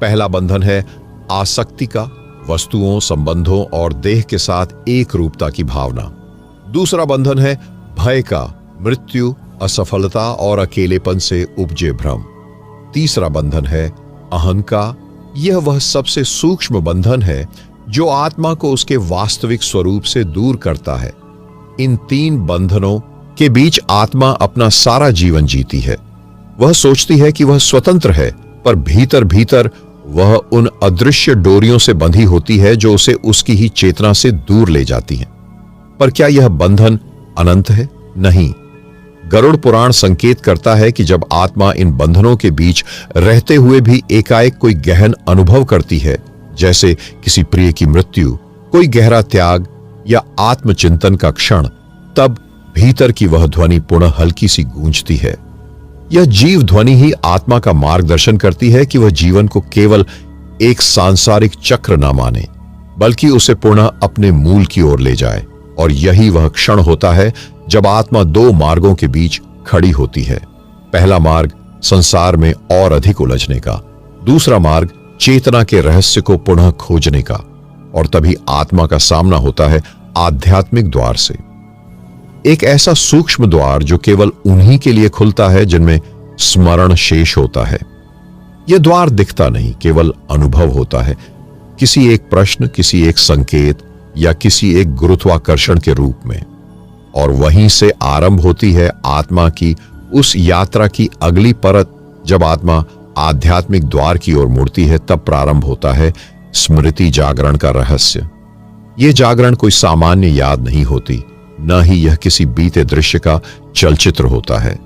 पहला बंधन है आसक्ति का, वस्तुओं, संबंधों और देह के साथ एक रूपता की भावना। दूसरा बंधन है भय का, मृत्यु, असफलता और अकेलेपन से उपजे भ्रम। तीसरा बंधन है अहं का। यह वह सबसे सूक्ष्म बंधन है जो आत्मा को उसके वास्तविक स्वरूप से दूर करता है। इन 3 बंधनों के बीच आत्मा अपना सारा जीवन जीती है। वह सोचती है कि वह स्वतंत्र है, पर भीतर भीतर वह उन अदृश्य डोरियों से बंधी होती है जो उसे उसकी ही चेतना से दूर ले जाती हैं। पर क्या यह बंधन अनंत है? नहीं। गरुड़ पुराण संकेत करता है कि जब आत्मा इन बंधनों के बीच रहते हुए भी एकाएक कोई गहन अनुभव करती है, जैसे किसी प्रिय की मृत्यु, कोई गहरा त्याग या आत्मचिंतन का क्षण, तब भीतर की वह ध्वनि पुनः हल्की सी गूंजती है। यह जीव ध्वनि ही आत्मा का मार्गदर्शन करती है कि वह जीवन को केवल एक सांसारिक चक्र न माने, बल्कि उसे पुनः अपने मूल की ओर ले जाए। और यही वह क्षण होता है जब आत्मा दो मार्गों के बीच खड़ी होती है। पहला मार्ग संसार में और अधिक उलझने का, दूसरा मार्ग चेतना के रहस्य को पुनः खोजने का। और तभी आत्मा का सामना होता है आध्यात्मिक द्वार से, एक ऐसा सूक्ष्म द्वार जो केवल उन्हीं के लिए खुलता है जिनमें स्मरण शेष होता है। यह द्वार दिखता नहीं, केवल अनुभव होता है, किसी एक प्रश्न, किसी एक संकेत या किसी एक गुरुत्वाकर्षण के रूप में। और वहीं से आरंभ होती है आत्मा की उस यात्रा की अगली परत। जब आत्मा आध्यात्मिक द्वार की ओर मुड़ती है, तब प्रारंभ होता है स्मृति जागरण का रहस्य। यह जागरण कोई सामान्य याद नहीं होती, न ही यह किसी बीते दृश्य का चलचित्र होता है।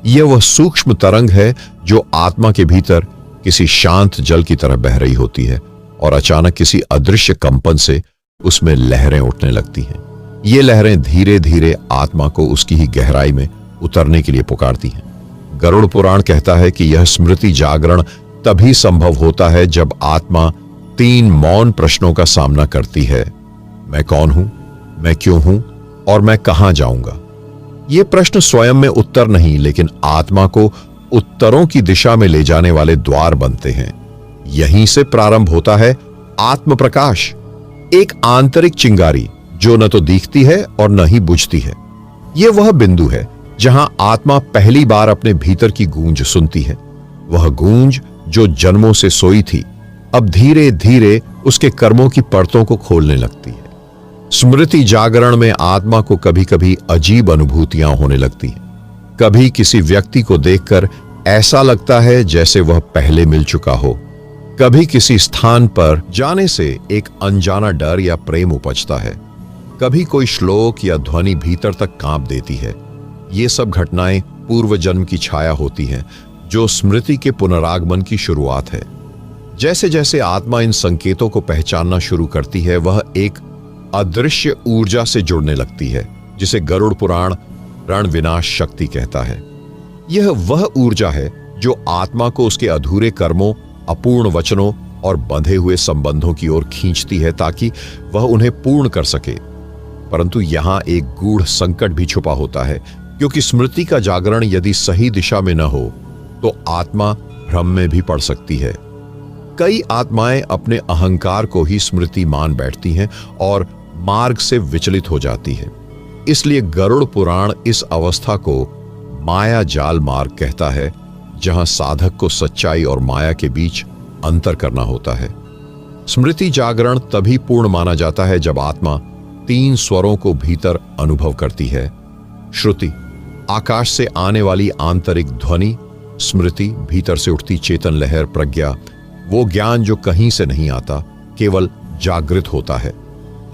यह वह सूक्ष्म तरंग है जो आत्मा के भीतर किसी शांत जल की तरह बह रही होती है और अचानक किसी अदृश्य कंपन से उसमें लहरें उठने लगती हैं। ये लहरें धीरे धीरे आत्मा को उसकी ही गहराई में उतरने के लिए पुकारती हैं। गरुड़ पुराण कहता है कि यह स्मृति जागरण तभी संभव होता है जब आत्मा 3 मौन प्रश्नों का सामना करती है। मैं कौन हूं, मैं क्यों हूं और मैं कहां जाऊंगा। ये प्रश्न स्वयं में उत्तर नहीं, लेकिन आत्मा को उत्तरों की दिशा में ले जाने वाले द्वार बनते हैं। यहीं से प्रारंभ होता है आत्म प्रकाश, एक आंतरिक चिंगारी जो न तो दिखती है और न ही बुझती है। यह वह बिंदु है जहां आत्मा पहली बार अपने भीतर की गूंज सुनती है। वह गूंज जो जन्मों से सोई थी, अब धीरे धीरे उसके कर्मों की परतों को खोलने लगती है। स्मृति जागरण में आत्मा को कभी कभी अजीब अनुभूतियां होने लगती हैं। कभी किसी व्यक्ति को देखकर ऐसा लगता है जैसे वह पहले मिल चुका हो। कभी किसी स्थान पर जाने से एक अनजाना डर या प्रेम उपजता है। कभी कोई श्लोक या ध्वनि भीतर तक कांप देती है। ये सब घटनाएं पूर्व जन्म की छाया होती हैं, जो स्मृति के पुनरागमन की शुरुआत है। जैसे जैसे आत्मा इन संकेतों को पहचानना शुरू करती है, वह एक अदृश्य ऊर्जा से जुड़ने लगती है, जिसे गरुड़ पुराण रण विनाश शक्ति कहता है। यह वह ऊर्जा है जो आत्मा को उसके अधूरे कर्मों, अपूर्ण वचनों और बंधे हुए संबंधों की ओर खींचती है ताकि वह उन्हें पूर्ण कर सके। परंतु यहां एक गूढ़ संकट भी छुपा होता है, क्योंकि स्मृति का जागरण यदि सही दिशा में न हो तो आत्मा भ्रम में भी पड़ सकती है। कई आत्माएं अपने अहंकार को ही स्मृति मान बैठती हैं और मार्ग से विचलित हो जाती है। इसलिए गरुड़ पुराण इस अवस्था को माया जाल मार्ग कहता है, जहां साधक को सच्चाई और माया के बीच अंतर करना होता है। स्मृति जागरण तभी पूर्ण माना जाता है जब आत्मा 3 स्वरों को भीतर अनुभव करती है। श्रुति, आकाश से आने वाली आंतरिक ध्वनि; स्मृति, भीतर से उठती चेतन लहर; प्रज्ञा, वो ज्ञान जो कहीं से नहीं आता, केवल जागृत होता है।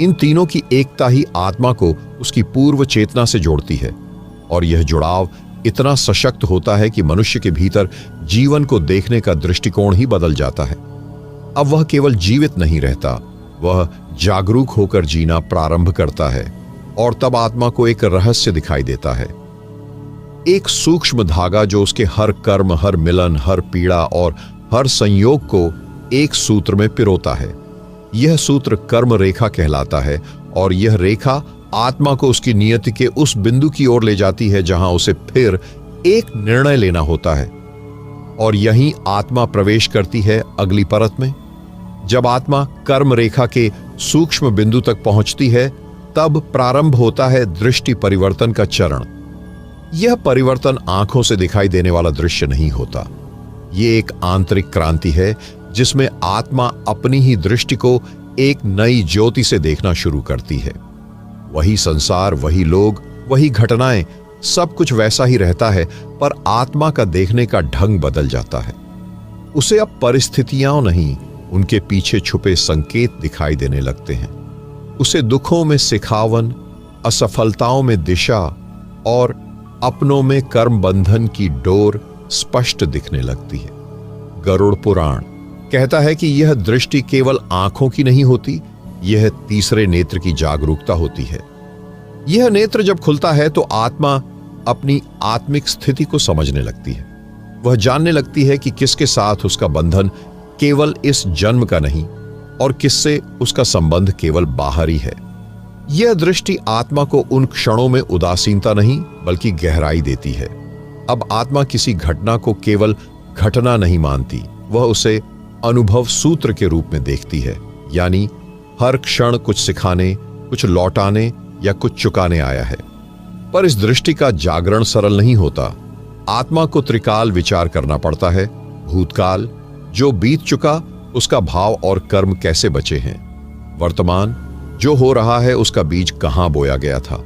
इन तीनों की एकता ही आत्मा को उसकी पूर्व चेतना से जोड़ती है, और यह जुड़ाव इतना सशक्त होता है कि मनुष्य के भीतर जीवन को देखने का दृष्टिकोण ही बदल जाता है। अब वह केवल जीवित नहीं रहता, वह जागरूक होकर जीना प्रारंभ करता है। और तब आत्मा को एक रहस्य दिखाई देता है, एक सूक्ष्म धागा जो उसके हर कर्म, हर मिलन, हर पीड़ा और हर संयोग को एक सूत्र में पिरोता है। यह सूत्र कर्म रेखा कहलाता है, और यह रेखा आत्मा को उसकी नियति के उस बिंदु की ओर ले जाती है जहां उसे फिर एक निर्णय लेना होता है। और यहीं आत्मा प्रवेश करती है अगली परत में। जब आत्मा कर्म रेखा के सूक्ष्म बिंदु तक पहुंचती है, तब प्रारंभ होता है दृष्टि परिवर्तन का चरण। यह परिवर्तन आंखों से दिखाई देने वाला दृश्य नहीं होता। यह एक आंतरिक क्रांति है जिसमें आत्मा अपनी ही दृष्टि को एक नई ज्योति से देखना शुरू करती है। वही संसार, वही लोग, वही घटनाएं, सब कुछ वैसा ही रहता है, पर आत्मा का देखने का ढंग बदल जाता है। उसे अब परिस्थितियां नहीं, उनके पीछे छुपे संकेत दिखाई देने लगते हैं। उसे दुखों में सिखावन, असफलताओं में दिशा और अपनों में कर्म बंधन की डोर स्पष्ट दिखने लगती है। गरुड़ पुराण कहता है कि यह दृष्टि केवल आंखों की नहीं होती, यह तीसरे नेत्र की जागरूकता होती है। यह नेत्र जब खुलता है तो आत्मा अपनी आत्मिक स्थिति को समझने लगती है। वह जानने लगती है कि किसके साथ उसका बंधन केवल इस जन्म का नहीं और किससे उसका संबंध केवल बाहरी है। यह दृष्टि आत्मा को उन क्षणों में उदासीनता नहीं बल्कि गहराई देती है। अब आत्मा किसी घटना को केवल घटना नहीं मानती, वह उसे अनुभव सूत्र के रूप में देखती है। यानी हर क्षण कुछ सिखाने, कुछ लौटाने या कुछ चुकाने आया है। पर इस दृष्टि का जागरण सरल नहीं होता। आत्मा को त्रिकाल विचार करना पड़ता है। भूतकाल जो बीत चुका, उसका भाव और कर्म कैसे बचे हैं। वर्तमान जो हो रहा है, उसका बीज कहां बोया गया था।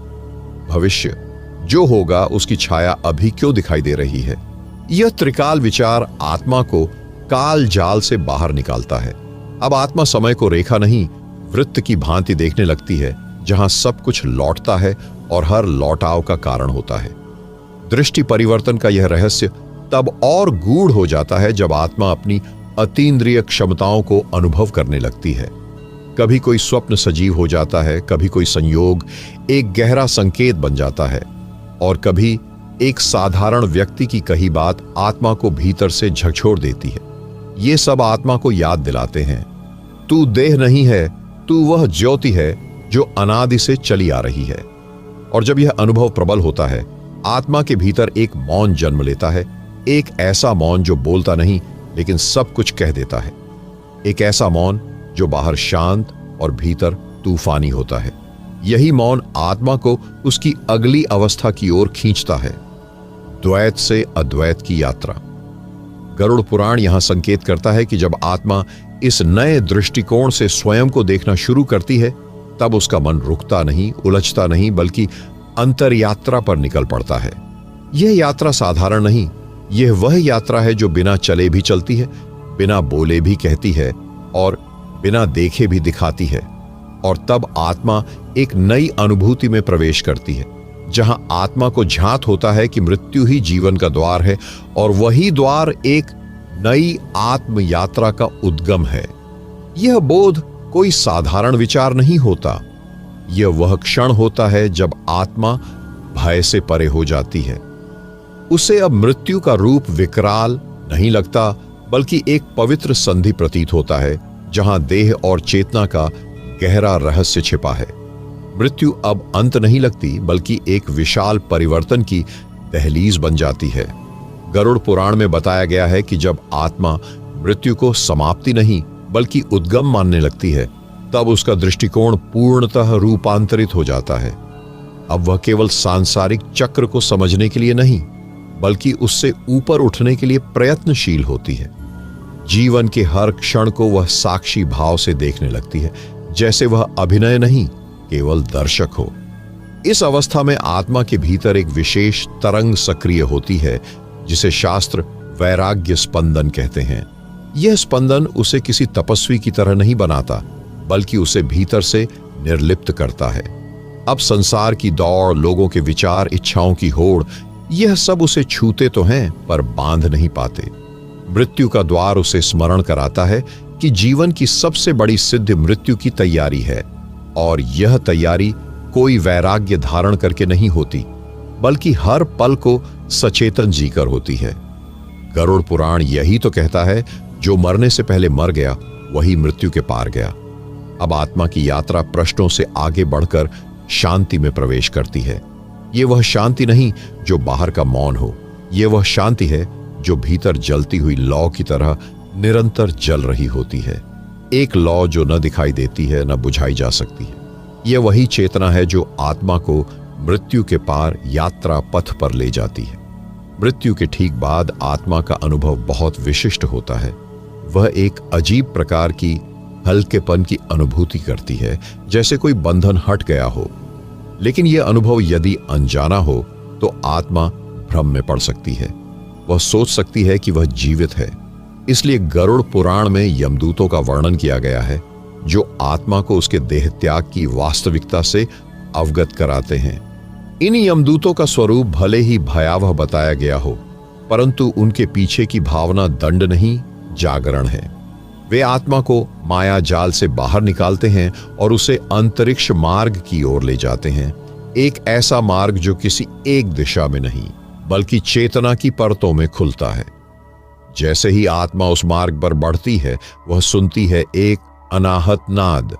भविष्य जो होगा, उसकी छाया अभी क्यों दिखाई दे रही है। यह त्रिकाल विचार आत्मा को काल जाल से बाहर निकालता है। अब आत्मा समय को रेखा नहीं, वृत्त की भांति देखने लगती है, जहां सब कुछ लौटता है और हर लौटाव का कारण होता है। दृष्टि परिवर्तन का यह रहस्य तब और गूढ़ हो जाता है जब आत्मा अपनी अतीन्द्रिय क्षमताओं को अनुभव करने लगती है। कभी कोई स्वप्न सजीव हो जाता है, कभी कोई संयोग एक गहरा संकेत बन जाता है, और कभी एक साधारण व्यक्ति की कही बात आत्मा को भीतर से झकझोर देती है। ये सब आत्मा को याद दिलाते हैं, तू देह नहीं है, तू वह ज्योति है जो अनादि से चली आ रही है। और जब यह अनुभव प्रबल होता है, आत्मा के भीतर एक मौन जन्म लेता है। एक ऐसा मौन जो बोलता नहीं लेकिन सब कुछ कह देता है। एक ऐसा मौन जो बाहर शांत और भीतर तूफानी होता है। यही मौन आत्मा को उसकी अगली अवस्था की ओर खींचता है, द्वैत से अद्वैत की यात्रा। गरुड़ पुराण यहां संकेत करता है कि जब आत्मा इस नए दृष्टिकोण से स्वयं को देखना शुरू करती है, तब उसका मन रुकता नहीं, उलझता नहीं, बल्कि अंतर यात्रा पर निकल पड़ता है। यह यात्रा साधारण नहीं, यह वह यात्रा है जो बिना चले भी चलती है, बिना बोले भी कहती है और बिना देखे भी दिखाती है। और तब आत्मा एक नई अनुभूति में प्रवेश करती है, जहां आत्मा को झांत होता है कि मृत्यु ही जीवन का द्वार है और वही द्वार एक नई आत्म यात्रा का उद्गम है। यह बोध कोई साधारण विचार नहीं होता। यह वह क्षण होता है जब आत्मा भय से परे हो जाती है। उसे अब मृत्यु का रूप विकराल नहीं लगता, बल्कि एक पवित्र संधि प्रतीत होता है, जहां देह और चेतना का गहरा रहस्य छिपा है। मृत्यु अब अंत नहीं लगती, बल्कि एक विशाल परिवर्तन की दहलीज बन जाती है। गरुड़ पुराण में बताया गया है कि जब आत्मा मृत्यु को समाप्ति नहीं बल्कि उद्गम मानने लगती है, तब उसका दृष्टिकोण पूर्णतः रूपांतरित हो जाता है। अब वह केवल सांसारिक चक्र को समझने के लिए नहीं, बल्कि उससे ऊपर उठने के लिए प्रयत्नशील होती है। जीवन के हर क्षण को वह साक्षी भाव से देखने लगती है, जैसे वह अभिनय नहीं, केवल दर्शक हो। इस अवस्था में आत्मा के भीतर एक विशेष तरंग सक्रिय होती है, जिसे शास्त्र वैराग्य स्पंदन कहते हैं। यह स्पंदन उसे किसी तपस्वी की तरह नहीं बनाता, बल्कि उसे भीतर से निर्लिप्त करता है। अब संसार की दौड़, लोगों के विचार, इच्छाओं की होड़, यह सब उसे छूते तो हैं पर बांध नहीं पाते। मृत्यु का द्वार उसे स्मरण कराता है कि जीवन की सबसे बड़ी सिद्धि मृत्यु की तैयारी है, और यह तैयारी कोई वैराग्य धारण करके नहीं होती, बल्कि हर पल को सचेतन जीकर होती है। गरुड़ पुराण यही तो कहता है, जो मरने से पहले मर गया वही मृत्यु के पार गया। अब आत्मा की यात्रा प्रश्नों से आगे बढ़कर शांति में प्रवेश करती है। ये वह शांति नहीं जो बाहर का मौन हो, ये वह शांति है जो भीतर जलती हुई लौ की तरह निरंतर जल रही होती है। एक लौ जो न दिखाई देती है, न बुझाई जा सकती है। यह वही चेतना है जो आत्मा को मृत्यु के पार यात्रा पथ पर ले जाती है। मृत्यु के ठीक बाद आत्मा का अनुभव बहुत विशिष्ट होता है। वह एक अजीब प्रकार की हल्केपन की अनुभूति करती है, जैसे कोई बंधन हट गया हो। लेकिन यह अनुभव यदि अनजाना हो तो आत्मा भ्रम में पड़ सकती है। वह सोच सकती है कि वह जीवित है। इसलिए गरुड़ पुराण में यमदूतों का वर्णन किया गया है, जो आत्मा को उसके देह त्याग की वास्तविकता से अवगत कराते हैं। इन यमदूतों का स्वरूप भले ही भयावह बताया गया हो, परंतु उनके पीछे की भावना दंड नहीं, जागरण है। वे आत्मा को माया जाल से बाहर निकालते हैं और उसे अंतरिक्ष मार्ग की ओर ले जाते हैं, एक ऐसा मार्ग जो किसी एक दिशा में नहीं बल्कि चेतना की परतों में खुलता है। जैसे ही आत्मा उस मार्ग पर बढ़ती है, वह सुनती है एक अनाहत नाद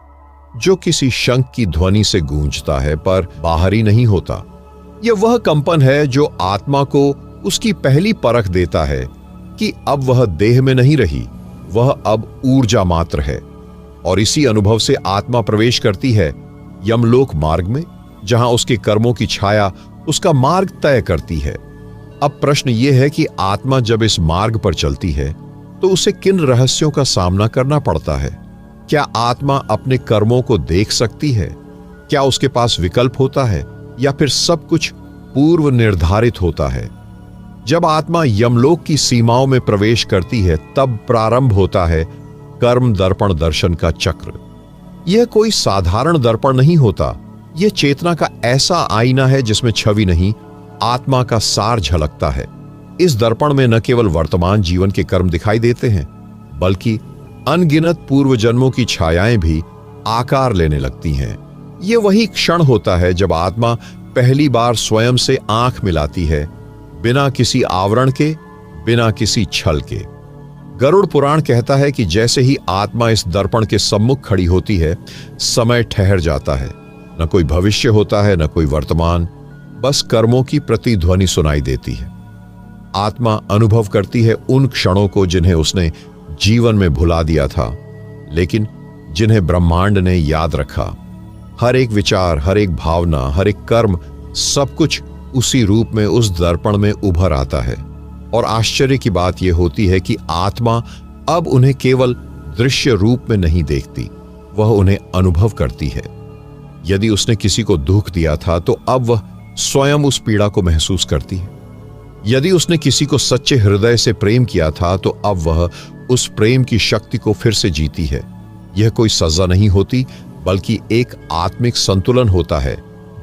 जो किसी शंख की ध्वनि से गूंजता है पर बाहरी नहीं होता। यह वह कंपन है जो आत्मा को उसकी पहली परख देता है कि अब वह देह में नहीं रही, वह अब ऊर्जा मात्र है। और इसी अनुभव से आत्मा प्रवेश करती है यमलोक मार्ग में, जहां उसके कर्मों की छाया उसका मार्ग तय करती है। अब प्रश्न यह है कि आत्मा जब इस मार्ग पर चलती है तो उसे किन रहस्यों का सामना करना पड़ता है? क्या आत्मा अपने कर्मों को देख सकती है? क्या उसके पास विकल्प होता है या फिर सब कुछ पूर्व निर्धारित होता है? जब आत्मा यमलोक की सीमाओं में प्रवेश करती है तब प्रारंभ होता है कर्म दर्पण दर्शन का चक्र। यह कोई साधारण दर्पण नहीं होता, यह चेतना का ऐसा आईना है जिसमें छवि नहीं, आत्मा का सार झलकता है। इस दर्पण में न केवल वर्तमान जीवन के कर्म दिखाई देते हैं बल्कि अनगिनत पूर्व जन्मों की छायाएं भी आकार लेने लगती हैं। यह वही क्षण होता है जब आत्मा पहली बार स्वयं से आंख मिलाती है, बिना किसी आवरण के, बिना किसी छल के। गरुड़ पुराण कहता है कि जैसे ही आत्मा इस दर्पण के सम्मुख खड़ी होती है, समय ठहर जाता है। न कोई भविष्य होता है, न कोई वर्तमान, बस कर्मों की प्रतिध्वनि सुनाई देती है। आत्मा अनुभव करती है उन क्षणों को जिन्हें उसने जीवन में भुला दिया था, लेकिन जिन्हें ब्रह्मांड ने याद रखा। हर एक विचार, हर एक भावना, हर एक कर्म, सब कुछ उसी रूप में उस दर्पण में उभर आता है। और आश्चर्य की बात यह होती है कि आत्मा अब उन्हें केवल दृश्य रूप में नहीं देखती, वह उन्हें अनुभव करती है। यदि उसने किसी को दुख दिया था तो अब वह स्वयं उस पीड़ा को महसूस करती है। यदि उसने किसी को सच्चे हृदय से प्रेम किया था तो अब वह उस प्रेम की शक्ति को फिर से जीती है। यह कोई सजा नहीं होती बल्कि एक आत्मिक संतुलन होता है।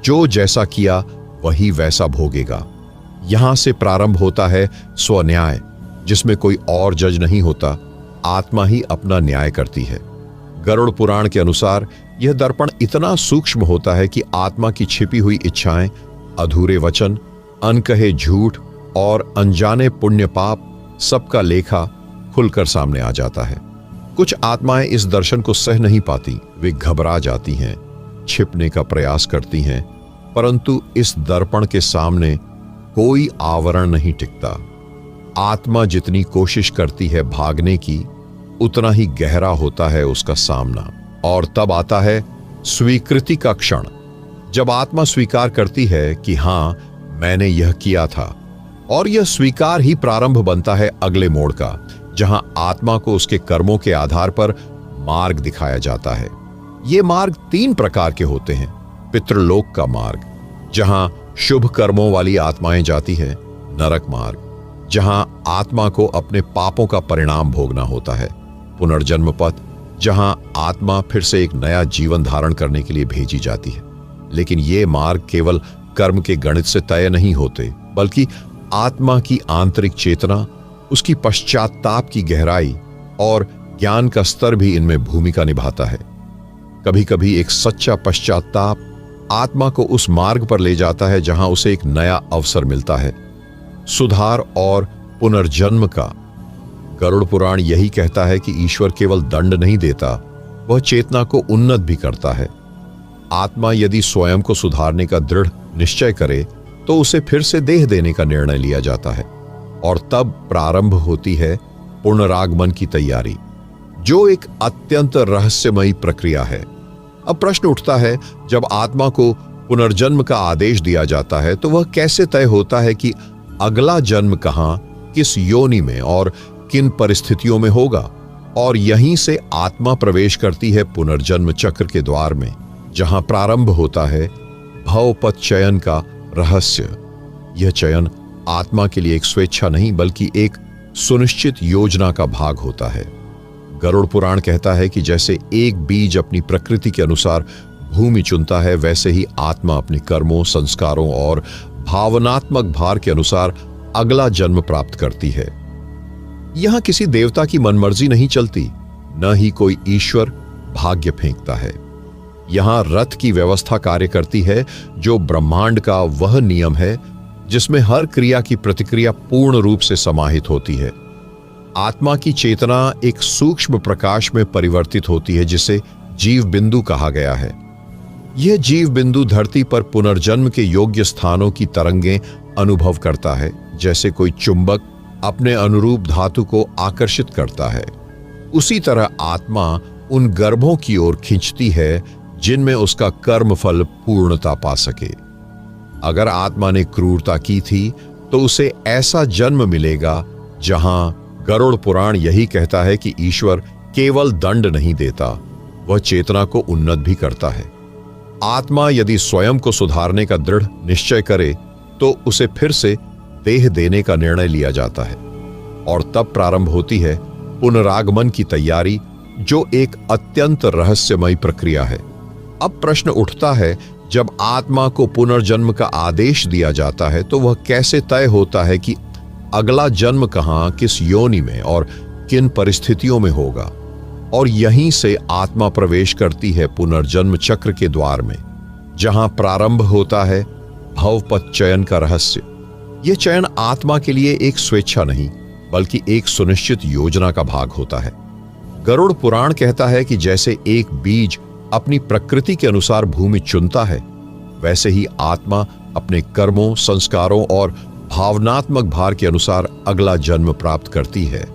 जो जैसा किया वही वैसा भोगेगा। यहां से प्रारंभ होता है स्वन्याय, जिसमें कोई और जज नहीं होता, आत्मा ही अपना न्याय करती है। गरुड़ पुराण के अनुसार यह दर्पण इतना सूक्ष्म होता है कि आत्मा की छिपी हुई इच्छाएं, अधूरे वचन, अनकहे झूठ और अनजाने पुण्य पाप, सबका लेखा खुलकर सामने आ जाता है। कुछ आत्माएं इस दर्शन को सह नहीं पाती, वे घबरा जाती हैं, छिपने का प्रयास करती हैं, परंतु इस दर्पण के सामने कोई आवरण नहीं टिकता। आत्मा जितनी कोशिश करती है भागने की, उतना ही गहरा होता है उसका सामना। और तब आता है स्वीकृति का क्षण, जब आत्मा स्वीकार करती है कि हां, मैंने यह किया था। और यह स्वीकार ही प्रारंभ बनता है अगले मोड़ का, जहां आत्मा को उसके कर्मों के आधार पर मार्ग दिखाया जाता है। ये मार्ग 3 प्रकार के होते हैं। पितृलोक का मार्ग, जहां शुभ कर्मों वाली आत्माएं जाती हैं। नरक मार्ग, जहां आत्मा को अपने पापों का परिणाम भोगना होता है। पुनर्जन्म पथ, जहां आत्मा फिर से एक नया जीवन धारण करने के लिए भेजी जाती है। लेकिन ये मार्ग केवल कर्म के गणित से तय नहीं होते, बल्कि आत्मा की आंतरिक चेतना, उसकी पश्चाताप की गहराई और ज्ञान का स्तर भी इनमें भूमिका निभाता है। कभी कभी एक सच्चा पश्चाताप आत्मा को उस मार्ग पर ले जाता है जहां उसे एक नया अवसर मिलता है, सुधार और पुनर्जन्म का। गरुड़ पुराण यही कहता है कि ईश्वर केवल दंड नहीं देता, वह चेतना को उन्नत भी करता है। आत्मा यदि स्वयं को सुधारने का दृढ़ निश्चय करे तो उसे फिर से देह देने का निर्णय लिया जाता है, और तब प्रारंभ होती है पुनरागमन की तैयारी, जो एक अत्यंत रहस्यमयी प्रक्रिया है। अब प्रश्न उठता है, जब आत्मा को पुनर्जन्म का आदेश दिया जाता है तो वह कैसे तय होता है कि अगला जन्म कहां, किस योनि में और किन परिस्थितियों में होगा? और यहीं से आत्मा प्रवेश करती है पुनर्जन्म चक्र के द्वार में, जहां प्रारंभ होता है भवपथ चयन का रहस्य। यह चयन आत्मा के लिए एक स्वेच्छा नहीं बल्कि एक सुनिश्चित योजना का भाग होता है। गरुड़ पुराण कहता है कि जैसे एक बीज अपनी प्रकृति के अनुसार भूमि चुनता है, वैसे ही आत्मा अपने कर्मों, संस्कारों और भावनात्मक भार के अनुसार अगला जन्म प्राप्त करती है। यहां किसी देवता की मनमर्जी नहीं चलती, न ही कोई ईश्वर भाग्य फेंकता है। यहाँ रथ की व्यवस्था कार्य करती है जो ब्रह्मांड का वह नियम है जिसमें हर क्रिया की प्रतिक्रिया पूर्ण रूप से समाहित होती है। आत्मा की चेतना एक सूक्ष्म प्रकाश में परिवर्तित होती है जिसे जीव बिंदु कहा गया है। यह जीव बिंदु धरती पर पुनर्जन्म के योग्य स्थानों की तरंगें अनुभव करता है, जैसे कोई चुंबक अपने अनुरूप धातु को आकर्षित करता है। उसी तरह आत्मा उन गर्भों की ओर खींचती है जिनमें उसका कर्म फल पूर्णता पा सके। अगर आत्मा ने क्रूरता की थी तो उसे ऐसा जन्म मिलेगा जहां गरुड़ पुराण यही कहता है कि ईश्वर केवल दंड नहीं देता, वह चेतना को उन्नत भी करता है। आत्मा यदि स्वयं को सुधारने का दृढ़ निश्चय करे तो उसे फिर से देह देने का निर्णय लिया जाता है और तब प्रारंभ होती है पुनरागमन की तैयारी, जो एक अत्यंत रहस्यमयी प्रक्रिया है। अब प्रश्न उठता है, जब आत्मा को पुनर्जन्म का आदेश दिया जाता है तो वह कैसे तय होता है कि अगला जन्म कहां, किस योनि में और किन परिस्थितियों में होगा? और यहीं से आत्मा प्रवेश करती है पुनर्जन्म चक्र के द्वार में, जहां प्रारंभ होता है भवपथ चयन का रहस्य। यह चयन आत्मा के लिए एक स्वेच्छा नहीं बल्कि एक सुनिश्चित योजना का भाग होता है। गरुड़ पुराण कहता है कि जैसे एक बीज अपनी प्रकृति के अनुसार भूमि चुनता है, वैसे ही आत्मा अपने कर्मों, संस्कारों और भावनात्मक भार के अनुसार अगला जन्म प्राप्त करती है।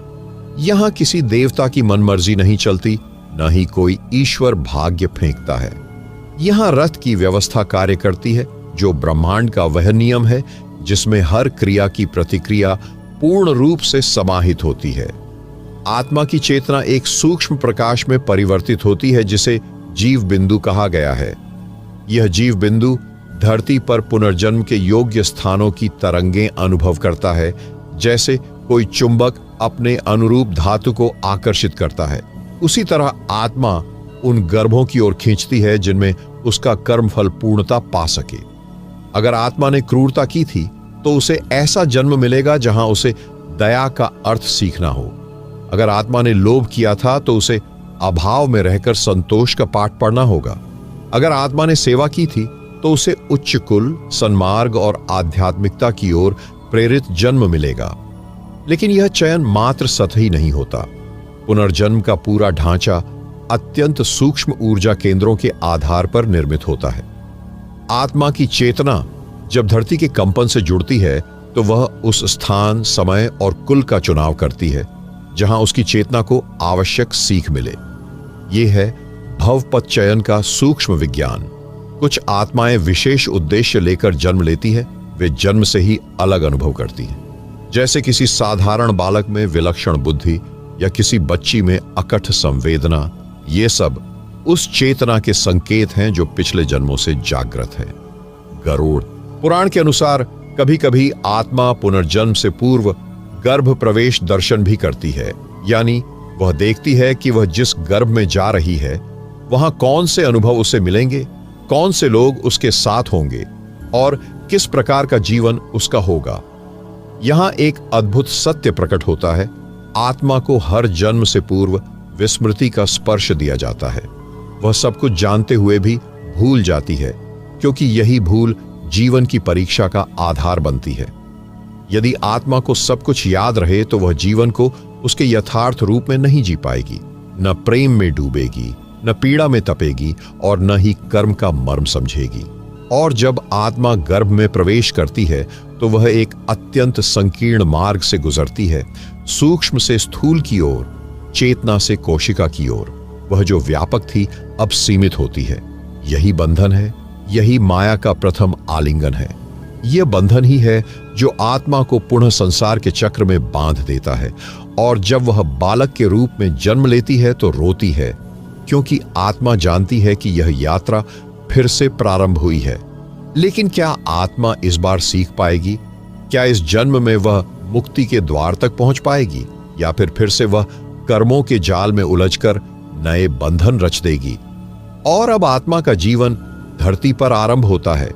यहां किसी देवता की मनमर्जी नहीं चलती, न ही कोई ईश्वर भाग्य फेंकता है। यहां रथ की व्यवस्था कार्य करती है जो ब्रह्मांड का वह नियम है जिसमें हर क्रिया की प्रतिक्रिया पूर्ण रूप से समाहित होती है। आत्मा की चेतना एक सूक्ष्म प्रकाश में परिवर्तित होती है जिसे जीव बिंदु कहा गया है। यह जीव बिंदु धरती पर पुनर्जन्म के योग्य स्थानों की तरंगें अनुभव करता है, जैसे कोई चुंबक अपने अनुरूप धातु को आकर्षित करता है। उसी तरह आत्मा उन गर्भों की ओर खींचती है जिनमें उसका कर्मफल पूर्णता पा सके। अगर आत्मा ने क्रूरता की थी तो उसे ऐसा जन्म मिलेगा जहां उसे दया का अर्थ सीखना हो। अगर आत्मा ने लोभ किया था तो उसे अभाव में रहकर संतोष का पाठ पढ़ना होगा। अगर आत्मा ने सेवा की थी तो उसे उच्च कुल, सन्मार्ग और आध्यात्मिकता की ओर प्रेरित जन्म मिलेगा। लेकिन यह चयन मात्र सतही नहीं होता। पुनर्जन्म का पूरा ढांचा अत्यंत सूक्ष्म ऊर्जा केंद्रों के आधार पर निर्मित होता है। आत्मा की चेतना जब धरती के कंपन से जुड़ती है तो वह उस स्थान, समय और कुल का चुनाव करती है जहां उसकी चेतना को आवश्यक सीख मिले। यह है भवपथ चयन का सूक्ष्म विज्ञान। कुछ आत्माएं विशेष उद्देश्य लेकर जन्म लेती है, वे जन्म से ही अलग अनुभव करती हैं। जैसे किसी साधारण बालक में विलक्षण बुद्धि या किसी बच्ची में अकठ संवेदना, ये सब उस चेतना के संकेत हैं जो पिछले जन्मों से जागृत है। गरुड़ पुराण के अनुसार कभी कभी आत्मा पुनर्जन्म से पूर्व गर्भ प्रवेश दर्शन भी करती है, यानी वह देखती है कि वह जिस गर्भ में जा रही है वहां कौन से अनुभव उसे मिलेंगे, कौन से लोग उसके साथ होंगे और किस प्रकार का जीवन उसका होगा। यहां एक अद्भुत सत्य प्रकट होता है, आत्मा को हर जन्म से पूर्व विस्मृति का स्पर्श दिया जाता है। वह सब कुछ जानते हुए भी भूल जाती है, क्योंकि यही भूल जीवन की परीक्षा का आधार बनती है। यदि आत्मा को सब कुछ याद रहे तो वह जीवन को उसके यथार्थ रूप में नहीं जी पाएगी, न प्रेम में डूबेगी, न पीड़ा में तपेगी और न ही कर्म का मर्म समझेगी। और जब आत्मा गर्भ में प्रवेश करती है तो वह एक अत्यंत संकीर्ण मार्ग से गुजरती है, सूक्ष्म से स्थूल की ओर, चेतना से कोशिका की ओर। वह जो व्यापक थी अब सीमित होती है। यही बंधन है, यही माया का प्रथम आलिंगन है। यह बंधन ही है जो आत्मा को पुनः संसार के चक्र में बांध देता है। और जब वह बालक के रूप में जन्म लेती है तो रोती है, क्योंकि आत्मा जानती है कि यह यात्रा फिर से प्रारंभ हुई है। लेकिन क्या आत्मा इस बार सीख पाएगी? क्या इस जन्म में वह मुक्ति के द्वार तक पहुंच पाएगी, या फिर से वह कर्मों के जाल में उलझकर नए बंधन रच देगी? और अब आत्मा का जीवन धरती पर आरंभ होता है,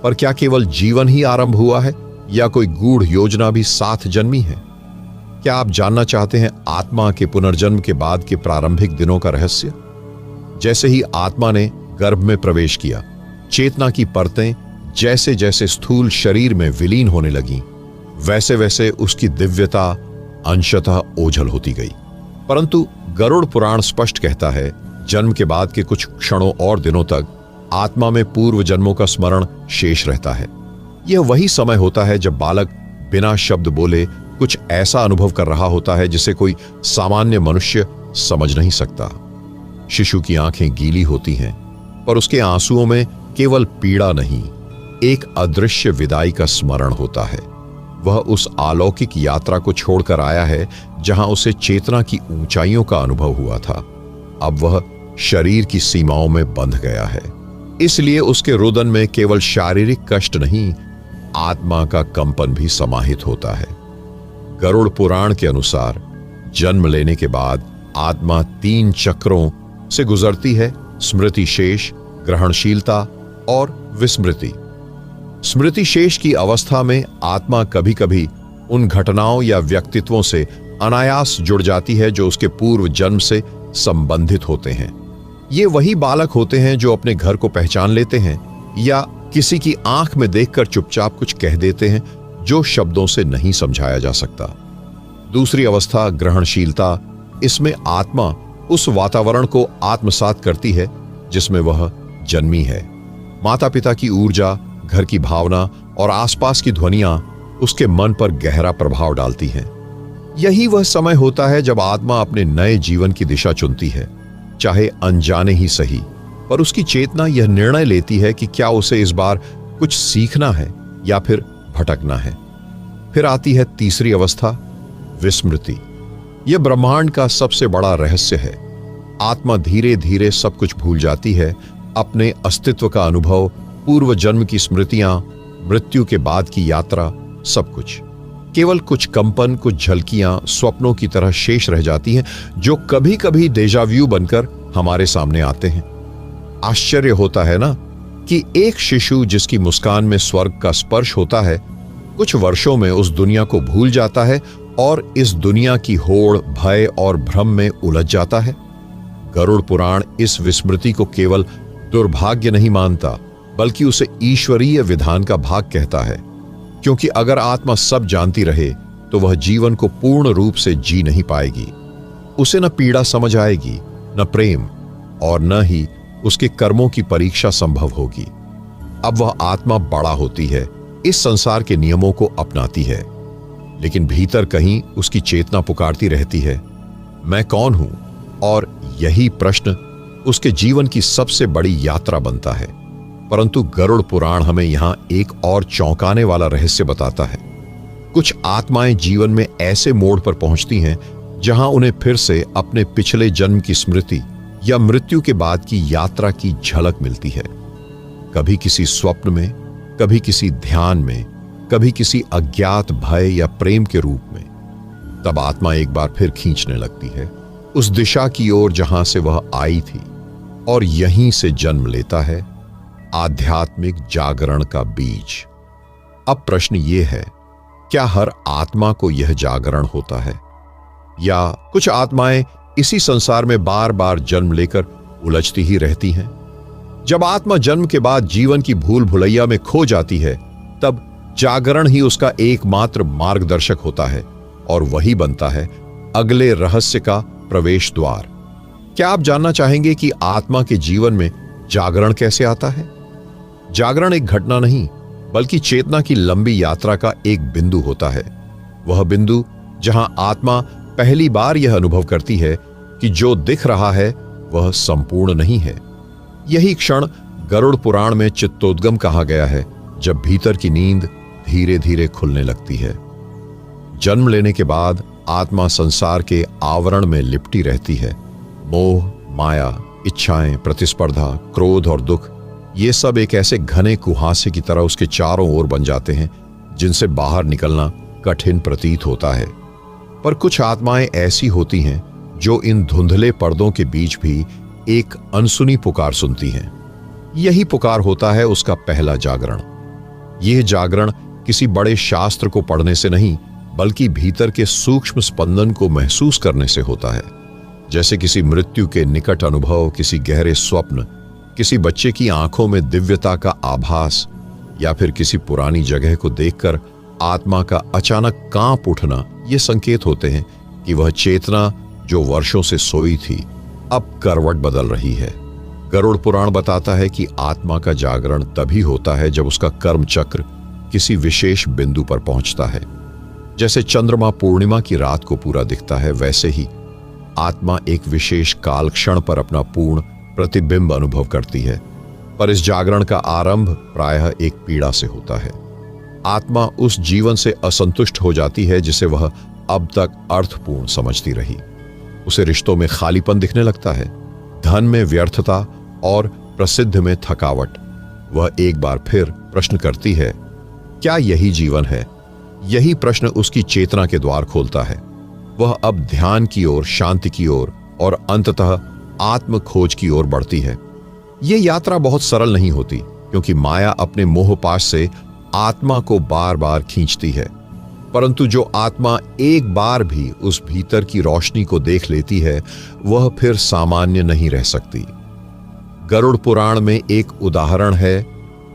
पर क्या केवल जीवन ही आरंभ हुआ है या कोई गूढ़ योजना भी साथ जन्मी है? क्या आप जानना चाहते हैं आत्मा के पुनर्जन्म के बाद के प्रारंभिक दिनों का रहस्य? जैसे ही आत्मा ने गर्भ में प्रवेश किया। चेतना की परतें जैसे जैसे स्थूल शरीर में विलीन होने लगीं, वैसे वैसे उसकी दिव्यता अंशतः ओझल होती गई। परंतु गरुड़ पुराण स्पष्ट कहता है, जन्म के बाद के कुछ क्षणों और दिनों तक आत्मा में पूर्व जन्मों का स्मरण शेष रहता है। यह वही समय होता है जब बालक बिना शब्द बोले कुछ ऐसा अनुभव कर रहा होता है जिसे कोई सामान्य मनुष्य समझ नहीं सकता। शिशु की आंखें गीली होती हैं, पर उसके आंसुओं में केवल पीड़ा नहीं, एक अदृश्य विदाई का स्मरण होता है। वह उस अलौकिक यात्रा को छोड़कर आया है जहां उसे चेतना की ऊंचाइयों का अनुभव हुआ था। अब वह शरीर की सीमाओं में बंध गया है, इसलिए उसके रुदन में केवल शारीरिक कष्ट नहीं, आत्मा का कंपन भी समाहित होता है। गरुड़ पुराण के अनुसार जन्म लेने के बाद आत्मा 3 चक्रों से गुजरती है: स्मृति शेष, ग्रहणशीलता और विस्मृति। स्मृति शेष की अवस्था में आत्मा कभी कभी उन घटनाओं या व्यक्तित्वों से अनायास जुड़ जाती है जो उसके पूर्व जन्म से संबंधित होते हैं। ये वही बालक होते हैं जो अपने घर को पहचान लेते हैं या किसी की आंख में देखकर चुपचाप कुछ कह देते हैं जो शब्दों से नहीं समझाया जा सकता। दूसरी अवस्था ग्रहणशीलता, इसमें आत्मा उस वातावरण को आत्मसात करती है जिसमें वह जन्मी है। माता पिता की ऊर्जा, घर की भावना और आसपास की ध्वनियां उसके मन पर गहरा प्रभाव डालती हैं। यही वह समय होता है जब आत्मा अपने नए जीवन की दिशा चुनती है, चाहे अनजाने ही सही, पर उसकी चेतना यह निर्णय लेती है कि क्या उसे इस बार कुछ सीखना है या फिर भटकना है। फिर आती है तीसरी अवस्था, विस्मृति। यह ब्रह्मांड का सबसे बड़ा रहस्य है। आत्मा धीरे धीरे सब कुछ भूल जाती है, अपने अस्तित्व का अनुभव, पूर्व जन्म की स्मृतियां, मृत्यु के बाद की यात्रा, सब कुछ। केवल कुछ कंपन, कुछ झलकियां स्वप्नों की तरह शेष रह जाती हैं, जो कभी कभी डेजाव्यू बनकर हमारे सामने आते हैं। आश्चर्य होता है ना कि एक शिशु जिसकी मुस्कान में स्वर्ग का स्पर्श होता है, कुछ वर्षों में उस दुनिया को भूल जाता है और इस दुनिया की होड़, भय और भ्रम में उलझ जाता है। गरुड़ पुराण इस विस्मृति को केवल दुर्भाग्य नहीं मानता, बल्कि उसे ईश्वरीय विधान का भाग कहता है, क्योंकि अगर आत्मा सब जानती रहे तो वह जीवन को पूर्ण रूप से जी नहीं पाएगी। उसे न पीड़ा समझ आएगी, न प्रेम, और न ही उसके कर्मों की परीक्षा संभव होगी। अब वह आत्मा बड़ा होती है, इस संसार के नियमों को अपनाती है, लेकिन भीतर कहीं उसकी चेतना पुकारती रहती है, मैं कौन हूं? और यही प्रश्न उसके जीवन की सबसे बड़ी यात्रा बनता है। परंतु गरुड़ पुराण हमें यहां एक और चौंकाने वाला रहस्य बताता है। कुछ आत्माएं जीवन में ऐसे मोड़ पर पहुंचती हैं जहां उन्हें फिर से अपने पिछले जन्म की स्मृति या मृत्यु के बाद की यात्रा की झलक मिलती है। कभी किसी स्वप्न में, कभी किसी ध्यान में, कभी किसी अज्ञात भय या प्रेम के रूप में। तब आत्मा एक बार फिर खींचने लगती है उस दिशा की ओर जहां से वह आई थी, और यहीं से जन्म लेता है आध्यात्मिक जागरण का बीज। अब प्रश्न ये है, क्या हर आत्मा को यह जागरण होता है, या कुछ आत्माएं इसी संसार में बार बार जन्म लेकर उलझती ही रहती हैं? जब आत्मा जन्म के बाद जीवन की भूल भुलैया में खो जाती है, तब जागरण ही उसका एकमात्र मार्गदर्शक होता है, और वही बनता है अगले रहस्य का प्रवेश द्वार। क्या आप जानना चाहेंगे कि आत्मा के जीवन में जागरण कैसे आता है? जागरण एक घटना नहीं, बल्कि चेतना की लंबी यात्रा का एक बिंदु होता है। वह बिंदु जहां आत्मा पहली बार यह अनुभव करती है कि जो दिख रहा है वह संपूर्ण नहीं है। यही क्षण गरुड़ पुराण में चित्तोद्गम कहा गया है, जब भीतर की नींद धीरे धीरे खुलने लगती है। जन्म लेने के बाद आत्मा संसार के आवरण में लिपटी रहती है। मोह, माया, इच्छाएं, प्रतिस्पर्धा, क्रोध और दुख, ये सब एक ऐसे घने कुहासे की तरह उसके चारों ओर बन जाते हैं जिनसे बाहर निकलना कठिन प्रतीत होता है। पर कुछ आत्माएं ऐसी होती हैं जो इन धुंधले पर्दों के बीच भी एक अनसुनी पुकार सुनती हैं। यही पुकार होता है उसका पहला जागरण। यह जागरण किसी बड़े शास्त्र को पढ़ने से नहीं, बल्कि भीतर के सूक्ष्म स्पंदन को महसूस करने से होता है। जैसे किसी मृत्यु के निकट अनुभव, किसी गहरे स्वप्न किसी बच्चे की आंखों में दिव्यता का आभास या फिर किसी पुरानी जगह को देखकर आत्मा का अचानक कांप उठना, ये संकेत होते हैं कि वह चेतना जो वर्षों से सोई थी अब करवट बदल रही है। गरुड़ पुराण बताता है कि आत्मा का जागरण तभी होता है जब उसका कर्म चक्र किसी विशेष बिंदु पर पहुंचता है। जैसे चंद्रमा पूर्णिमा की रात को पूरा दिखता है, वैसे ही आत्मा एक विशेष काल क्षण पर अपना पूर्ण प्रतिबिंब अनुभव करती है। पर इस जागरण का आरंभ प्रायः एक पीड़ा से होता है। आत्मा उस जीवन से असंतुष्ट हो जाती है जिसे वह अब तक अर्थपूर्ण समझती रही। उसे रिश्तों में खालीपन दिखने लगता है, धन में व्यर्थता और प्रसिद्ध में थकावट। वह एक बार फिर प्रश्न करती है, क्या यही जीवन है? यही प्रश्न उसकी चेतना के द्वार खोलता है। वह अब ध्यान की ओर, शांति की ओर और अंततः आत्म खोज की ओर बढ़ती है। यह यात्रा बहुत सरल नहीं होती, क्योंकि माया अपने मोहपाश से आत्मा को बार बार खींचती है। परंतु जो आत्मा एक बार भी उस भीतर की रोशनी को देख लेती है, वह फिर सामान्य नहीं रह सकती। गरुड़ पुराण में एक उदाहरण है,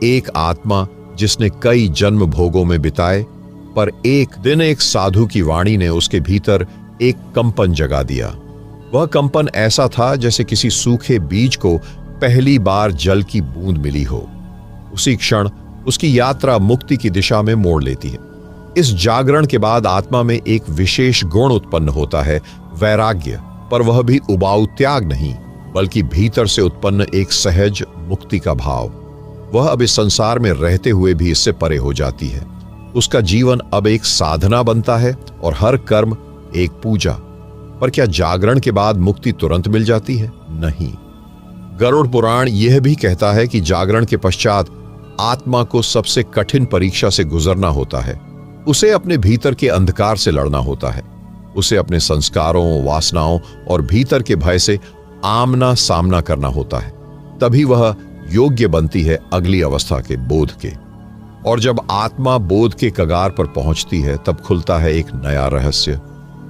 एक आत्मा जिसने कई जन्म भोगों में बिताए, पर एक दिन एक साधु की वाणी ने उसके भीतर एक कंपन जगा दिया। वह कंपन ऐसा था जैसे किसी सूखे बीज को पहली बार जल की बूंद मिली हो। उसी क्षण उसकी यात्रा मुक्ति की दिशा में मोड़ लेती है। इस जागरण के बाद आत्मा में एक विशेष गुण उत्पन्न होता है, वैराग्य। पर वह भी उबाऊ त्याग नहीं, बल्कि भीतर से उत्पन्न एक सहज मुक्ति का भाव। वह अब इस संसार में रहते हुए भी इससे परे हो जाती है। उसका जीवन अब एक साधना बनता है और हर कर्म एक पूजा। पर क्या जागरण के बाद मुक्ति तुरंत मिल जाती है? नहीं। गरुड़ पुराण यह भी कहता है कि जागरण के पश्चात आत्मा को सबसे कठिन परीक्षा से गुजरना होता है। उसे अपने भीतर के अंधकार से लड़ना होता है। उसे अपने संस्कारों, वासनाओं और भीतर के भय से आमना सामना करना होता है। तभी वह योग्य बनती है अगली अवस्था के, बोध के। और जब आत्मा बोध के कगार पर पहुंचती है, तब खुलता है एक नया रहस्य,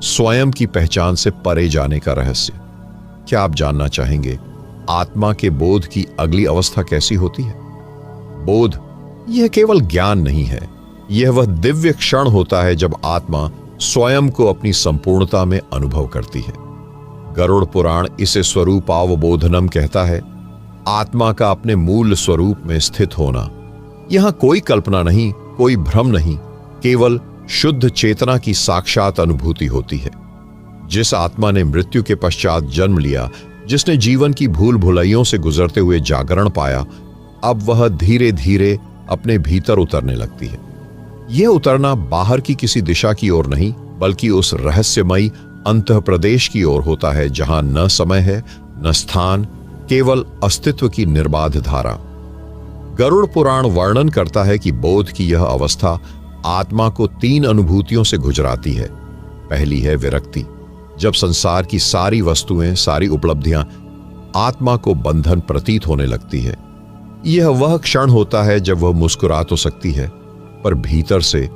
स्वयं की पहचान से परे जाने का रहस्य। क्या आप जानना चाहेंगे आत्मा के बोध की अगली अवस्था कैसी होती है? बोध यह केवल ज्ञान नहीं है, यह वह दिव्य क्षण होता है जब आत्मा स्वयं को अपनी संपूर्णता में अनुभव करती है। गरुड़ पुराण इसे स्वरूपावबोधनम कहता है, आत्मा का अपने मूल स्वरूप में स्थित होना। यहां कोई कल्पना नहीं, कोई भ्रम नहीं, केवल शुद्ध चेतना की साक्षात अनुभूति होती है। जिस आत्मा ने मृत्यु के पश्चात जन्म लिया, जिसने जीवन की भूल भुलैयों से गुजरते हुए जागरण पाया, अब वह धीरे धीरे अपने भीतर उतरने लगती है। यह उतरना बाहर की किसी दिशा की ओर नहीं, बल्कि उस रहस्यमयी अंतःप्रदेश की ओर होता है जहां न समय है, न स्थान, केवल अस्तित्व की निर्बाध धारा। गरुड़ पुराण वर्णन करता है कि बोध की यह अवस्था आत्मा को 3 अनुभूतियों से गुजराती है। पहली है विरक्ति, जब संसार की सारी वस्तुएं, सारी उपलब्धियां आत्मा को बंधन प्रतीत होने लगती है। यह वह क्षण होता है जब वह मुस्कुरा तो सकती है, पर भीतर से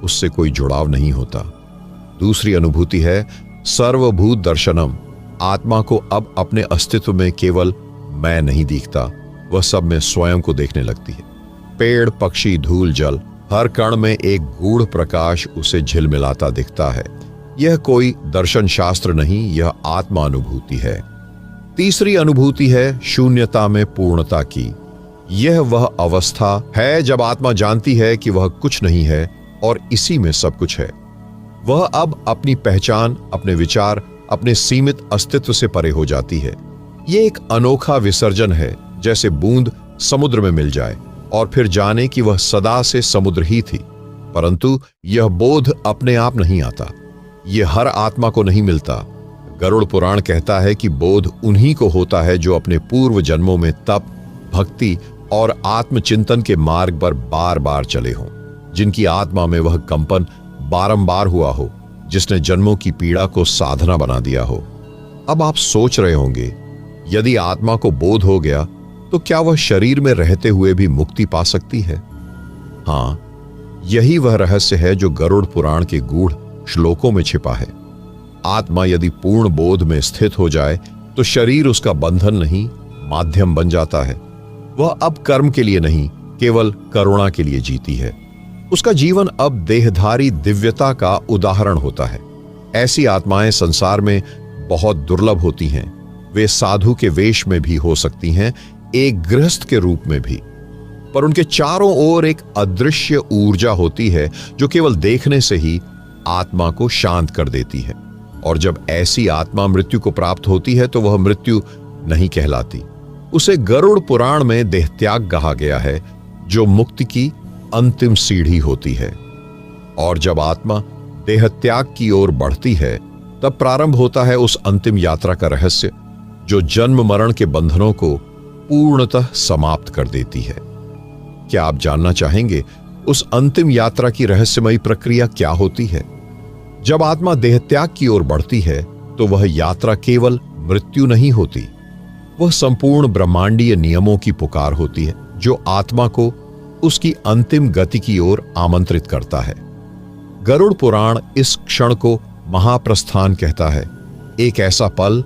उससे कोई जुड़ाव नहीं होता। दूसरी अनुभूति है सर्वभूत दर्शनम। आत्मा को अब अपने अस्तित्व में केवल मैं नहीं दिखता, वह सब में स्वयं को देखने लगती है। पेड़, पक्षी, धूल, जल, हर कण में एक गूढ़ प्रकाश उसे झिलमिलाता दिखता है। यह कोई दर्शन शास्त्र नहीं, यह आत्मा अनुभूति है। तीसरी अनुभूति है शून्यता में पूर्णता की। यह वह अवस्था है जब आत्मा जानती है कि वह कुछ नहीं है और इसी में सब कुछ है। वह अब अपनी पहचान, अपने विचार, अपने सीमित अस्तित्व से परे हो जाती है। यह एक अनोखा विसर्जन है, जैसे बूंद समुद्र में मिल जाए और फिर जाने कि वह सदा से समुद्र ही थी। परंतु यह बोध अपने आप नहीं आता, यह हर आत्मा को नहीं मिलता। गरुड़ पुराण कहता है कि बोध उन्हीं को होता है जो अपने पूर्व जन्मों में तप, भक्ति और आत्मचिंतन के मार्ग पर बार बार चले हों, जिनकी आत्मा में वह कंपन बारंबार हुआ हो, जिसने जन्मों की पीड़ा को साधना बना दिया हो। अब आप सोच रहे होंगे, यदि आत्मा को बोध हो गया तो क्या वह शरीर में रहते हुए भी मुक्ति पा सकती है? हां, यही वह रहस्य है जो गरुड़ पुराण के गूढ़ श्लोकों में छिपा है। आत्मा यदि पूर्ण बोध में स्थित हो जाए तो शरीर उसका बंधन नहीं, माध्यम बन जाता है। वह अब कर्म के लिए नहीं, केवल करुणा के लिए जीती है। उसका जीवन अब देहधारी दिव्यता का उदाहरण होता है। ऐसी आत्माएं संसार में बहुत दुर्लभ होती हैं। वे साधु के वेश में भी हो सकती हैं, एक गृहस्थ के रूप में भी, पर उनके चारों ओर एक अदृश्य ऊर्जा होती है जो केवल देखने से ही आत्मा को शांत कर देती है। और जब ऐसी आत्मा मृत्यु को प्राप्त होती है तो वह मृत्यु नहीं कहलाती। उसे गरुड़ पुराण में देहत्याग कहा गया है, जो मुक्ति की अंतिम सीढ़ी होती है। और जब आत्मा देहत्याग की ओर बढ़ती है तब प्रारंभ होता है उस अंतिम यात्रा का रहस्य, जो जन्म मरण के बंधनों को पूर्णतः समाप्त कर देती है। क्या आप जानना चाहेंगे उस अंतिम यात्रा की रहस्यमयी प्रक्रिया क्या होती है? जब आत्मा देहत्याग की ओर बढ़ती है तो वह यात्रा केवल मृत्यु नहीं होती, वह संपूर्ण ब्रह्मांडीय नियमों की पुकार होती है, जो आत्मा को उसकी अंतिम गति की ओर आमंत्रित करता है। गरुड़ पुराण इस क्षण को महाप्रस्थान कहता है, एक ऐसा पल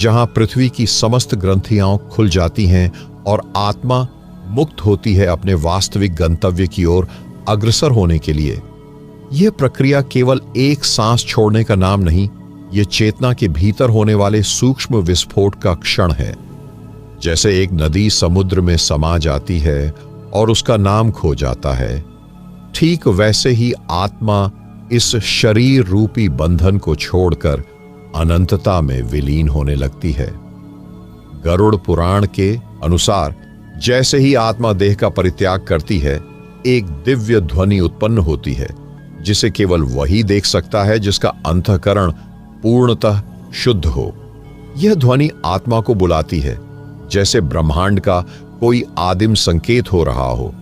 जहां पृथ्वी की समस्त ग्रंथियां खुल जाती हैं और आत्मा मुक्त होती है अपने वास्तविक गंतव्य की ओर अग्रसर होने के लिए। यह प्रक्रिया केवल एक सांस छोड़ने का नाम नहीं, यह चेतना के भीतर होने वाले सूक्ष्म विस्फोट का क्षण है। जैसे एक नदी समुद्र में समा जाती है और उसका नाम खो जाता है, ठीक वैसे ही आत्मा इस शरीर रूपी बंधन को छोड़कर अनंतता में विलीन होने लगती है। गरुड़ पुराण के अनुसार जैसे ही आत्मा देह का परित्याग करती है, एक दिव्य ध्वनि उत्पन्न होती है, जिसे केवल वही देख सकता है जिसका अंतःकरण पूर्णतः शुद्ध हो। यह ध्वनि आत्मा को बुलाती है, जैसे ब्रह्मांड का कोई आदिम संकेत हो रहा हो।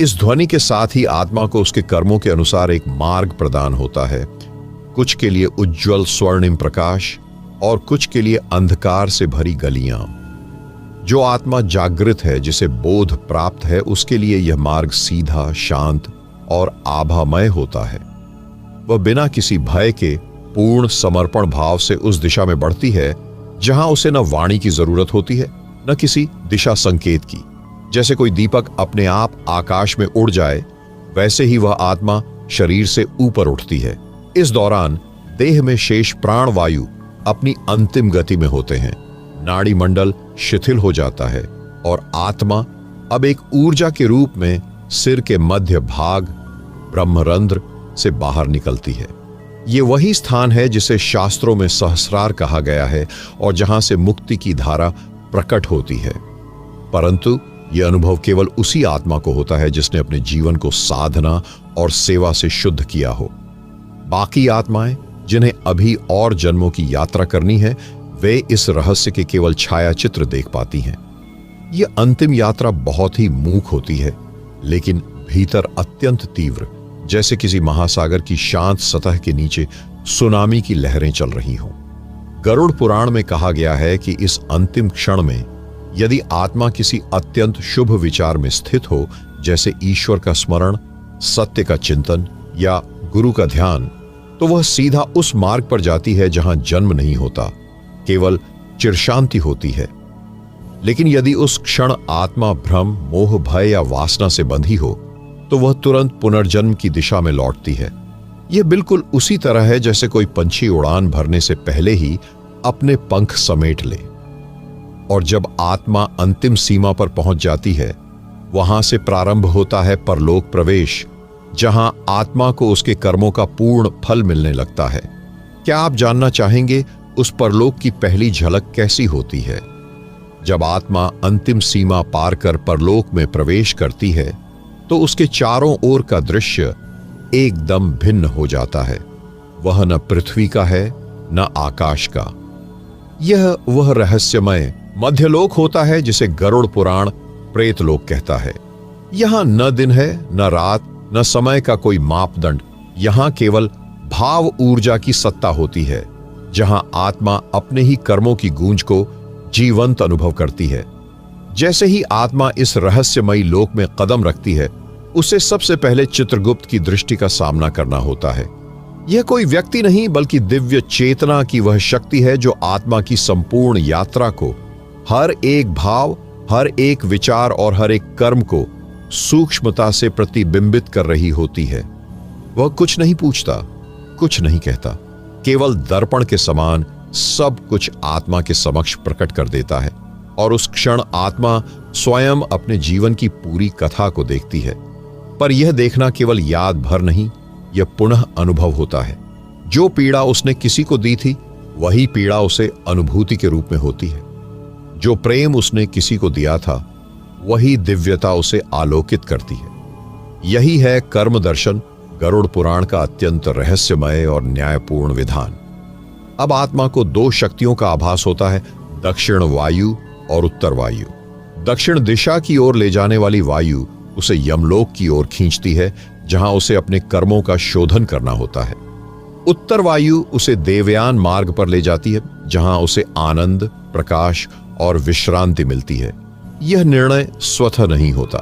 इस ध्वनि के साथ ही आत्मा को उसके कर्मों के अनुसार एक मार्ग प्रदान होता है, कुछ के लिए उज्ज्वल स्वर्णिम प्रकाश और कुछ के लिए अंधकार से भरी गलियां। जो आत्मा जागृत है, जिसे बोध प्राप्त है, उसके लिए यह मार्ग सीधा, शांत और आभामय होता है। वह बिना किसी भय के पूर्ण समर्पण भाव से उस दिशा में बढ़ती है जहां उसे न वाणी की जरूरत होती है, न किसी दिशा संकेत की। जैसे कोई दीपक अपने आप आकाश में उड़ जाए, वैसे ही वह आत्मा शरीर से ऊपर उठती है। इस दौरान देह में शेष प्राण वायु अपनी अंतिम गति में होते हैं, नाड़ी मंडल शिथिल हो जाता है और आत्मा अब एक ऊर्जा के रूप में सिर के मध्य भाग ब्रह्मरंध्र से बाहर निकलती है। ये वही स्थान है जिसे शास्त्रों में सहस्रार कहा गया है और जहां से मुक्ति की धारा प्रकट होती है। परंतु यह अनुभव केवल उसी आत्मा को होता है जिसने अपने जीवन को साधना और सेवा से शुद्ध किया हो। बाकी आत्माएं जिन्हें अभी और जन्मों की यात्रा करनी है, वे इस रहस्य के केवल छाया चित्र देख पाती हैं। यह अंतिम यात्रा बहुत ही मूक होती है, लेकिन भीतर अत्यंत तीव्र, जैसे किसी महासागर की शांत सतह के नीचे सुनामी की लहरें चल रही हों। गरुड़ पुराण में कहा गया है कि इस अंतिम क्षण में यदि आत्मा किसी अत्यंत शुभ विचार में स्थित हो, जैसे ईश्वर का स्मरण, सत्य का चिंतन या गुरु का ध्यान, तो वह सीधा उस मार्ग पर जाती है जहां जन्म नहीं होता, केवल चिरशांति होती है। लेकिन यदि उस क्षण आत्मा भ्रम, मोह, भय या वासना से बंधी हो, तो वह तुरंत पुनर्जन्म की दिशा में लौटती है। यह बिल्कुल उसी तरह है जैसे कोई पंछी उड़ान भरने से पहले ही अपने पंख समेट ले। और जब आत्मा अंतिम सीमा पर पहुंच जाती है, वहां से प्रारंभ होता है परलोक प्रवेश, जहां आत्मा को उसके कर्मों का पूर्ण फल मिलने लगता है। क्या आप जानना चाहेंगे उस परलोक की पहली झलक कैसी होती है? जब आत्मा अंतिम सीमा पार कर परलोक में प्रवेश करती है, तो उसके चारों ओर का दृश्य एकदम भिन्न हो जाता है। वह न पृथ्वी का है, न आकाश का। यह वह रहस्यमय मध्यलोक होता है जिसे गरुड़ पुराण प्रेतलोक कहता है। यहां न दिन है, न रात, न समय का कोई मापदंड। यहां केवल भाव ऊर्जा की सत्ता होती है, जहां आत्मा अपने ही कर्मों की गूंज को जीवंत अनुभव करती है। जैसे ही आत्मा इस रहस्यमयी लोक में कदम रखती है, उसे सबसे पहले चित्रगुप्त की दृष्टि का सामना करना होता है। यह कोई व्यक्ति नहीं, बल्कि दिव्य चेतना की वह शक्ति है जो आत्मा की संपूर्ण यात्रा को हर एक भाव, हर एक विचार और हर एक कर्म को सूक्ष्मता से प्रतिबिंबित कर रही होती है। वह कुछ नहीं पूछता, कुछ नहीं कहता, केवल दर्पण के समान सब कुछ आत्मा के समक्ष प्रकट कर देता है और उस क्षण आत्मा स्वयं अपने जीवन की पूरी कथा को देखती है। पर यह देखना केवल याद भर नहीं, यह पुनः अनुभव होता है। जो पीड़ा उसने किसी को दी थी वही पीड़ा उसे अनुभूति के रूप में होती है। जो प्रेम उसने किसी को दिया था वही दिव्यता उसे आलोकित करती है। यही है कर्म दर्शन, गरुड़ पुराण का अत्यंत रहस्यमय और न्यायपूर्ण विधान। अब आत्मा को दो शक्तियों का आभास होता है, दक्षिण वायु और उत्तर वायु। दक्षिण दिशा की ओर ले जाने वाली वायु उसे यमलोक की ओर खींचती है, जहां उसे अपने कर्मों का शोधन करना होता है। उत्तर वायु उसे देवयान मार्ग पर ले जाती है, जहां उसे आनंद, प्रकाश और विश्रांति मिलती है। यह निर्णय स्वतः नहीं होता।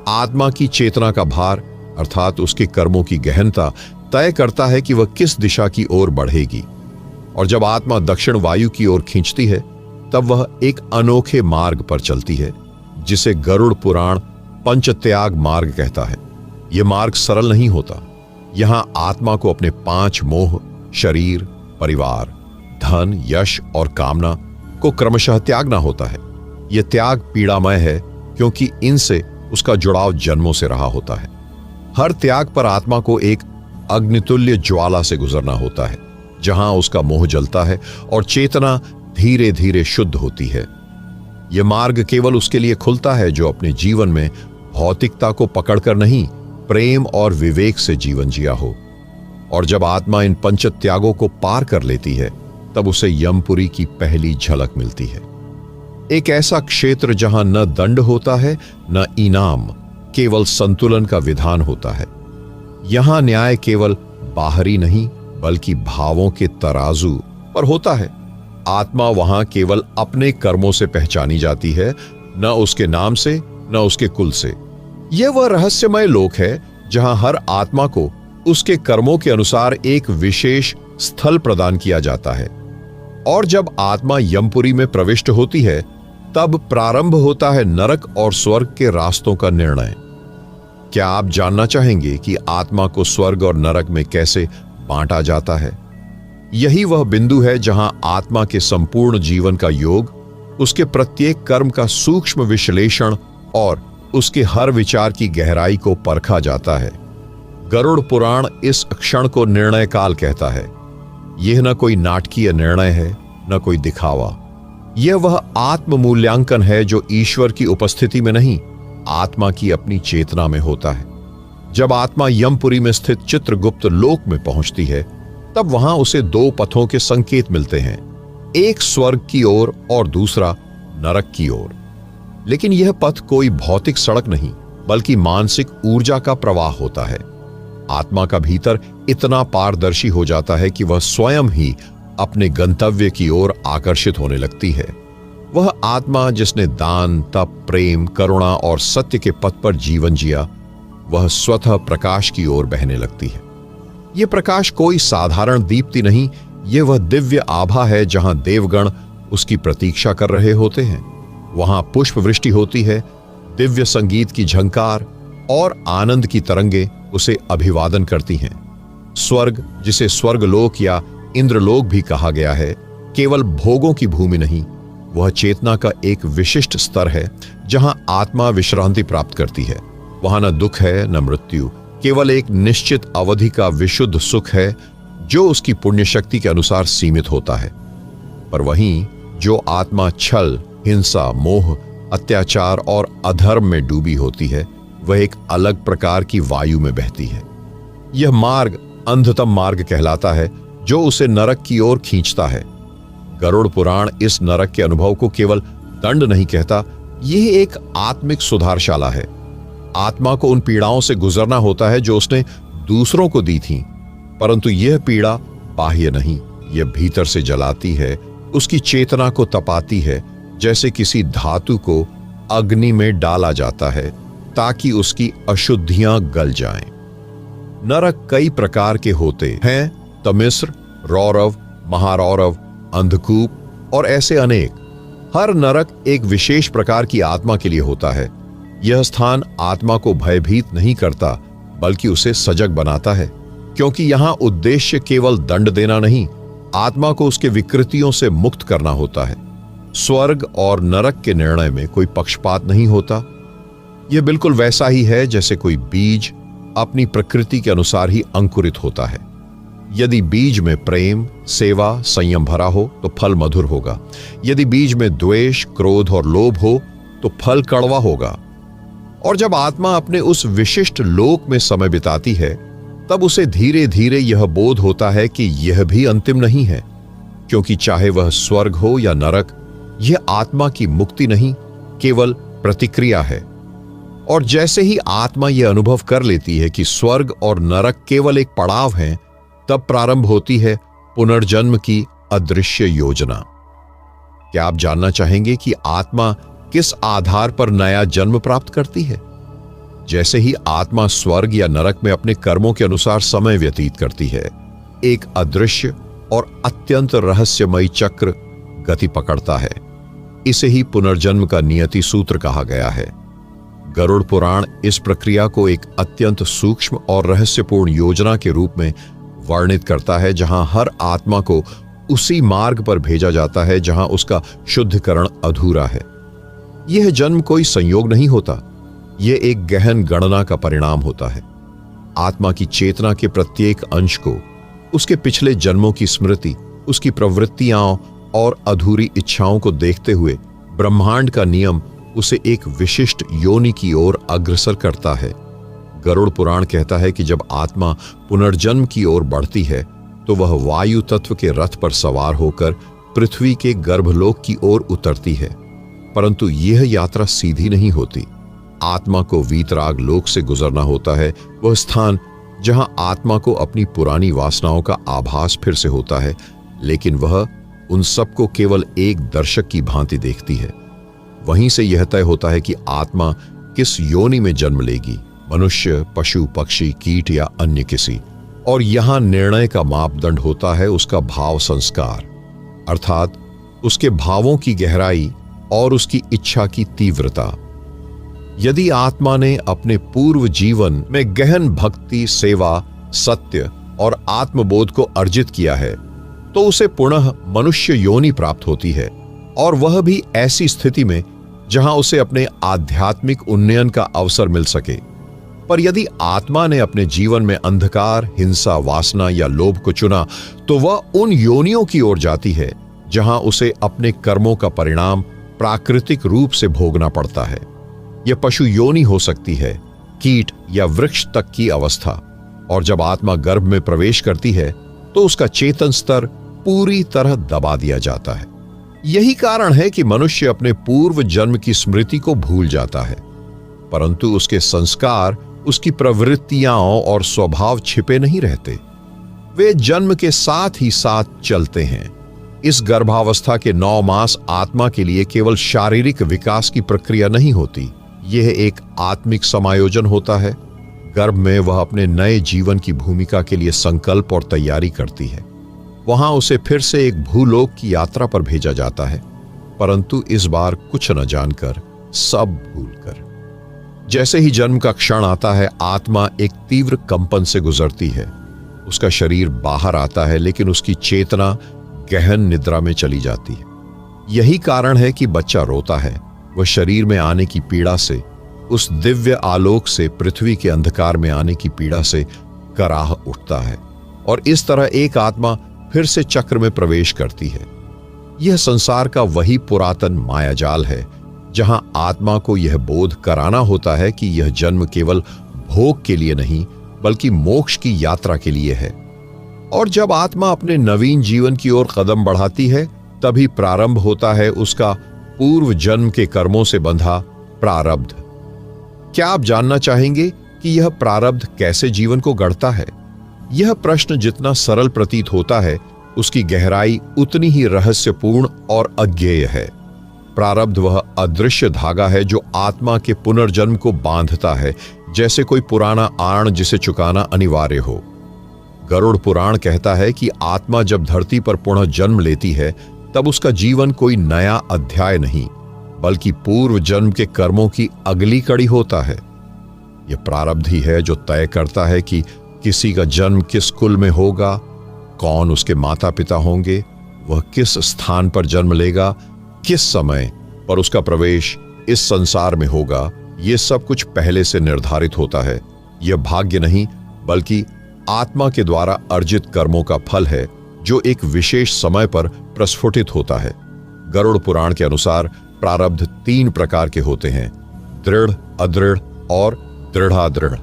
आत्मा की चेतना का भार अर्थात उसके कर्मों की गहनता तय करता है कि वह किस दिशा की ओर बढ़ेगी। और जब आत्मा दक्षिण वायु की ओर खींचती है तब वह एक अनोखे मार्ग पर चलती है, जिसे गरुड़ पुराण पंचत्याग मार्ग कहता है। यह मार्ग सरल नहीं होता। यहां आत्मा को अपने 5 मोह, शरीर, परिवार, धन, यश और कामना को क्रमशः त्यागना होता है। यह त्याग पीड़ामय है, क्योंकि इनसे उसका जुड़ाव जन्मों से रहा होता है। हर त्याग पर आत्मा को एक अग्नितुल्य ज्वाला से गुजरना होता है, जहां उसका मोह जलता है और चेतना धीरे धीरे शुद्ध होती है। यह मार्ग केवल उसके लिए खुलता है जो अपने जीवन में भौतिकता को पकड़कर नहीं, प्रेम और विवेक से जीवन जिया हो। और जब आत्मा इन पंच त्यागों को पार कर लेती है तब उसे यमपुरी की पहली झलक मिलती है। एक ऐसा क्षेत्र जहां न दंड होता है न इनाम, केवल संतुलन का विधान होता है। यहां न्याय केवल बाहरी नहीं बल्कि भावों के तराजू पर होता है। आत्मा वहां केवल अपने कर्मों से पहचानी जाती है, न उसके नाम से न उसके कुल से। यह वह रहस्यमय लोक है जहां हर आत्मा को उसके कर्मों के अनुसार एक विशेष स्थल प्रदान किया जाता है। और जब आत्मा यमपुरी में प्रविष्ट होती है तब प्रारंभ होता है नरक और स्वर्ग के रास्तों का निर्णय। क्या आप जानना चाहेंगे कि आत्मा को स्वर्ग और नरक में कैसे बांटा जाता है? यही वह बिंदु है जहां आत्मा के संपूर्ण जीवन का योग, उसके प्रत्येक कर्म का सूक्ष्म विश्लेषण और उसके हर विचार की गहराई को परखा जाता है। गरुड़ पुराण इस क्षण को निर्णय काल कहता है। यह न कोई नाटकीय निर्णय है न कोई दिखावा। यह वह आत्म मूल्यांकन है जो ईश्वर की उपस्थिति में नहीं, आत्मा की अपनी चेतना में होता है। जब आत्मा यमपुरी में स्थित चित्रगुप्त लोक में पहुंचती है तब वहां उसे 2 पथों के संकेत मिलते हैं, एक स्वर्ग की ओर और दूसरा नरक की ओर। लेकिन यह पथ कोई भौतिक सड़क नहीं बल्कि मानसिक ऊर्जा का प्रवाह होता है। आत्मा का भीतर इतना पारदर्शी हो जाता है कि वह स्वयं ही अपने गंतव्य की ओर आकर्षित होने लगती है। वह आत्मा जिसने दान, तप, प्रेम, करुणा और सत्य के पथ पर जीवन जिया, वह स्वतः प्रकाश की ओर बहने लगती है। यह प्रकाश कोई साधारण दीप्ति नहीं, यह वह दिव्य आभा है जहां देवगण उसकी प्रतीक्षा कर रहे होते हैं। वहां पुष्प वृष्टि होती है, दिव्य संगीत की झंकार और आनंद की तरंगे उसे अभिवादन करती हैं। स्वर्ग, जिसे स्वर्गलोक या इंद्रलोक भी कहा गया है, केवल भोगों की भूमि नहीं, वह चेतना का एक विशिष्ट स्तर है जहां आत्मा विश्रांति प्राप्त करती है। वहां न दुख है न मृत्यु, केवल एक निश्चित अवधि का विशुद्ध सुख है जो उसकी पुण्य शक्ति के अनुसार सीमित होता है। पर वहीं जो आत्मा छल, हिंसा, मोह, अत्याचार और अधर्म में डूबी होती है, वह एक अलग प्रकार की वायु में बहती है। यह मार्ग अंधतम मार्ग कहलाता है जो उसे नरक की ओर खींचता है। गरुड़ पुराण इस नरक के अनुभव को केवल दंड नहीं कहता, यह एक आत्मिक सुधारशाला है। आत्मा को उन पीड़ाओं से गुजरना होता है जो उसने दूसरों को दी थी, परंतु यह पीड़ा बाह्य नहीं, यह भीतर से जलाती है, उसकी चेतना को तपाती है, जैसे किसी धातु को अग्नि में डाला जाता है ताकि उसकी अशुद्धियां गल जाएं। नरक कई प्रकार के होते हैं, तमिस्र, रौरव, महारौरव, अंधकूप और ऐसे अनेक। हर नरक एक विशेष प्रकार की आत्मा के लिए होता है। यह स्थान आत्मा को भयभीत नहीं करता, बल्कि उसे सजग बनाता है, क्योंकि यहां उद्देश्य केवल दंड देना नहीं, आत्मा को उसके विकृतियों से मुक्त करना होता है। स्वर्ग और नरक के निर्णय में कोई पक्षपात नहीं होता। यह बिल्कुल वैसा ही है जैसे कोई बीज अपनी प्रकृति के अनुसार ही अंकुरित होता है। यदि बीज में प्रेम, सेवा, संयम भरा हो तो फल मधुर होगा। यदि बीज में द्वेष, क्रोध और लोभ हो तो फल कड़वा होगा। और जब आत्मा अपने उस विशिष्ट लोक में समय बिताती है, तब उसे धीरे धीरे यह बोध होता है कि यह भी अंतिम नहीं है, क्योंकि चाहे वह स्वर्ग हो या नरक, यह आत्मा की मुक्ति नहीं, केवल प्रतिक्रिया है। और जैसे ही आत्मा यह अनुभव कर लेती है कि स्वर्ग और नरक केवल एक पड़ाव हैं, तब प्रारंभ होती है पुनर्जन्म की अदृश्य योजना। क्या आप जानना चाहेंगे कि आत्मा किस आधार पर नया जन्म प्राप्त करती है? जैसे ही आत्मा स्वर्ग या नरक में अपने कर्मों के अनुसार समय व्यतीत करती है, एक अदृश्य और अत्यंत रहस्यमयी चक्र गति पकड़ता है। इसे ही पुनर्जन्म का नियति सूत्र कहा गया है। गरुड़ पुराण इस प्रक्रिया को एक अत्यंत सूक्ष्म और रहस्यपूर्ण योजना के रूप में वर्णित करता है, जहां हर आत्मा को उसी मार्ग पर भेजा जाता है जहां उसका शुद्धिकरण अधूरा है। यह जन्म कोई संयोग नहीं होता, यह एक गहन गणना का परिणाम होता है। आत्मा की चेतना के प्रत्येक अंश को उसके पिछले जन्मों की स्मृति, उसकी प्रवृत्तियां और अधूरी इच्छाओं को देखते हुए ब्रह्मांड का नियम उसे एक विशिष्ट योनि की ओर अग्रसर करता है। गरुड़ पुराण कहता है कि जब आत्मा पुनर्जन्म की ओर बढ़ती है, तो वह वायु तत्व के रथ पर सवार होकर पृथ्वी के गर्भलोक की ओर उतरती है। परंतु यह यात्रा सीधी नहीं होती। आत्मा को वीतराग लोक से गुजरना होता है, वह स्थान जहां आत्मा को अपनी पुरानी वासनाओं का आभास फिर से होता है, लेकिन वह उन सबको केवल एक दर्शक की भांति देखती है। वहीं से यह तय होता है कि आत्मा किस योनि में जन्म लेगी, मनुष्य, पशु, पक्षी, कीट या अन्य किसी। और यहां निर्णय का मापदंड होता है उसका भाव संस्कार, अर्थात उसके भावों की गहराई और उसकी इच्छा की तीव्रता। यदि आत्मा ने अपने पूर्व जीवन में गहन भक्ति, सेवा, सत्य और आत्मबोध को अर्जित किया है, तो उसे पुनः मनुष्य योनि प्राप्त होती है, और वह भी ऐसी स्थिति में जहां उसे अपने आध्यात्मिक उन्नयन का अवसर मिल सके। पर यदि आत्मा ने अपने जीवन में अंधकार, हिंसा, वासना या लोभ को चुना, तो वह उन योनियों की ओर जाती है जहां उसे अपने कर्मों का परिणाम प्राकृतिक रूप से भोगना पड़ता है। यह पशु योनि हो सकती है, कीट या वृक्ष तक की अवस्था। और जब आत्मा गर्भ में प्रवेश करती है, तो उसका चेतन स्तर पूरी तरह दबा दिया जाता है। यही कारण है कि मनुष्य अपने पूर्व जन्म की स्मृति को भूल जाता है, परंतु उसके संस्कार, उसकी प्रवृत्तियां और स्वभाव छिपे नहीं रहते। वे जन्म के साथ ही साथ चलते हैं। इस गर्भावस्था के 9 मास आत्मा के लिए केवल शारीरिक विकास की प्रक्रिया नहीं होती, यह एक आत्मिक समायोजन होता है। गर्भ में वह अपने नए जीवन की भूमिका के लिए संकल्प और तैयारी करती है। वहां उसे फिर से एक भूलोक की यात्रा पर भेजा जाता है, परंतु इस बार कुछ न जानकर, सब भूलकर। जैसे ही जन्म का क्षण आता है, आत्मा एक तीव्र कंपन से गुजरती है। उसका शरीर बाहर आता है, लेकिन उसकी चेतना गहन निद्रा में चली जाती है। यही कारण है कि बच्चा रोता है। वह शरीर में आने की पीड़ा से, उस दिव्य आलोक से, पृथ्वी के अंधकार में आने की पीड़ा से कराह उठता है, और इस तरह एक आत्मा फिर से चक्र में प्रवेश करती है। यह संसार का वही पुरातन मायाजाल है, जहां आत्मा को यह बोध कराना होता है कि यह जन्म केवल भोग के लिए नहीं, बल्कि मोक्ष की यात्रा के लिए है। और जब आत्मा अपने नवीन जीवन की ओर कदम बढ़ाती है, तभी प्रारंभ होता है उसका पूर्व जन्म के कर्मों से बंधा प्रारब्ध। क्या आप जानना चाहेंगे कि यह प्रारब्ध कैसे जीवन को गढ़ता है? यह प्रश्न जितना सरल प्रतीत होता है, उसकी गहराई उतनी ही रहस्यपूर्ण और अज्ञेय है। प्रारब्ध वह अदृश्य धागा है जो आत्मा के पुनर्जन्म को बांधता है, जैसे कोई पुराना आण जिसे चुकाना अनिवार्य हो। गरुड़ पुराण कहता है कि आत्मा जब धरती पर पुनः जन्म लेती है, तब उसका जीवन कोई नया अध्याय नहीं बल्कि पूर्व जन्म के कर्मों की अगली कड़ी होता है। यह प्रारब्ध ही है जो तय करता है कि किसी का जन्म किस कुल में होगा, कौन उसके माता पिता होंगे, वह किस स्थान पर जन्म लेगा, किस समय पर उसका प्रवेश इस संसार में होगा। यह सब कुछ पहले से निर्धारित होता है। यह भाग्य नहीं बल्कि आत्मा के द्वारा अर्जित कर्मों का फल है जो एक विशेष समय पर प्रस्फुटित होता है। गरुड़ पुराण के अनुसार प्रारब्ध 3 प्रकार के होते हैं: दृढ़, अदृढ़ और दृढ़ादृढ़।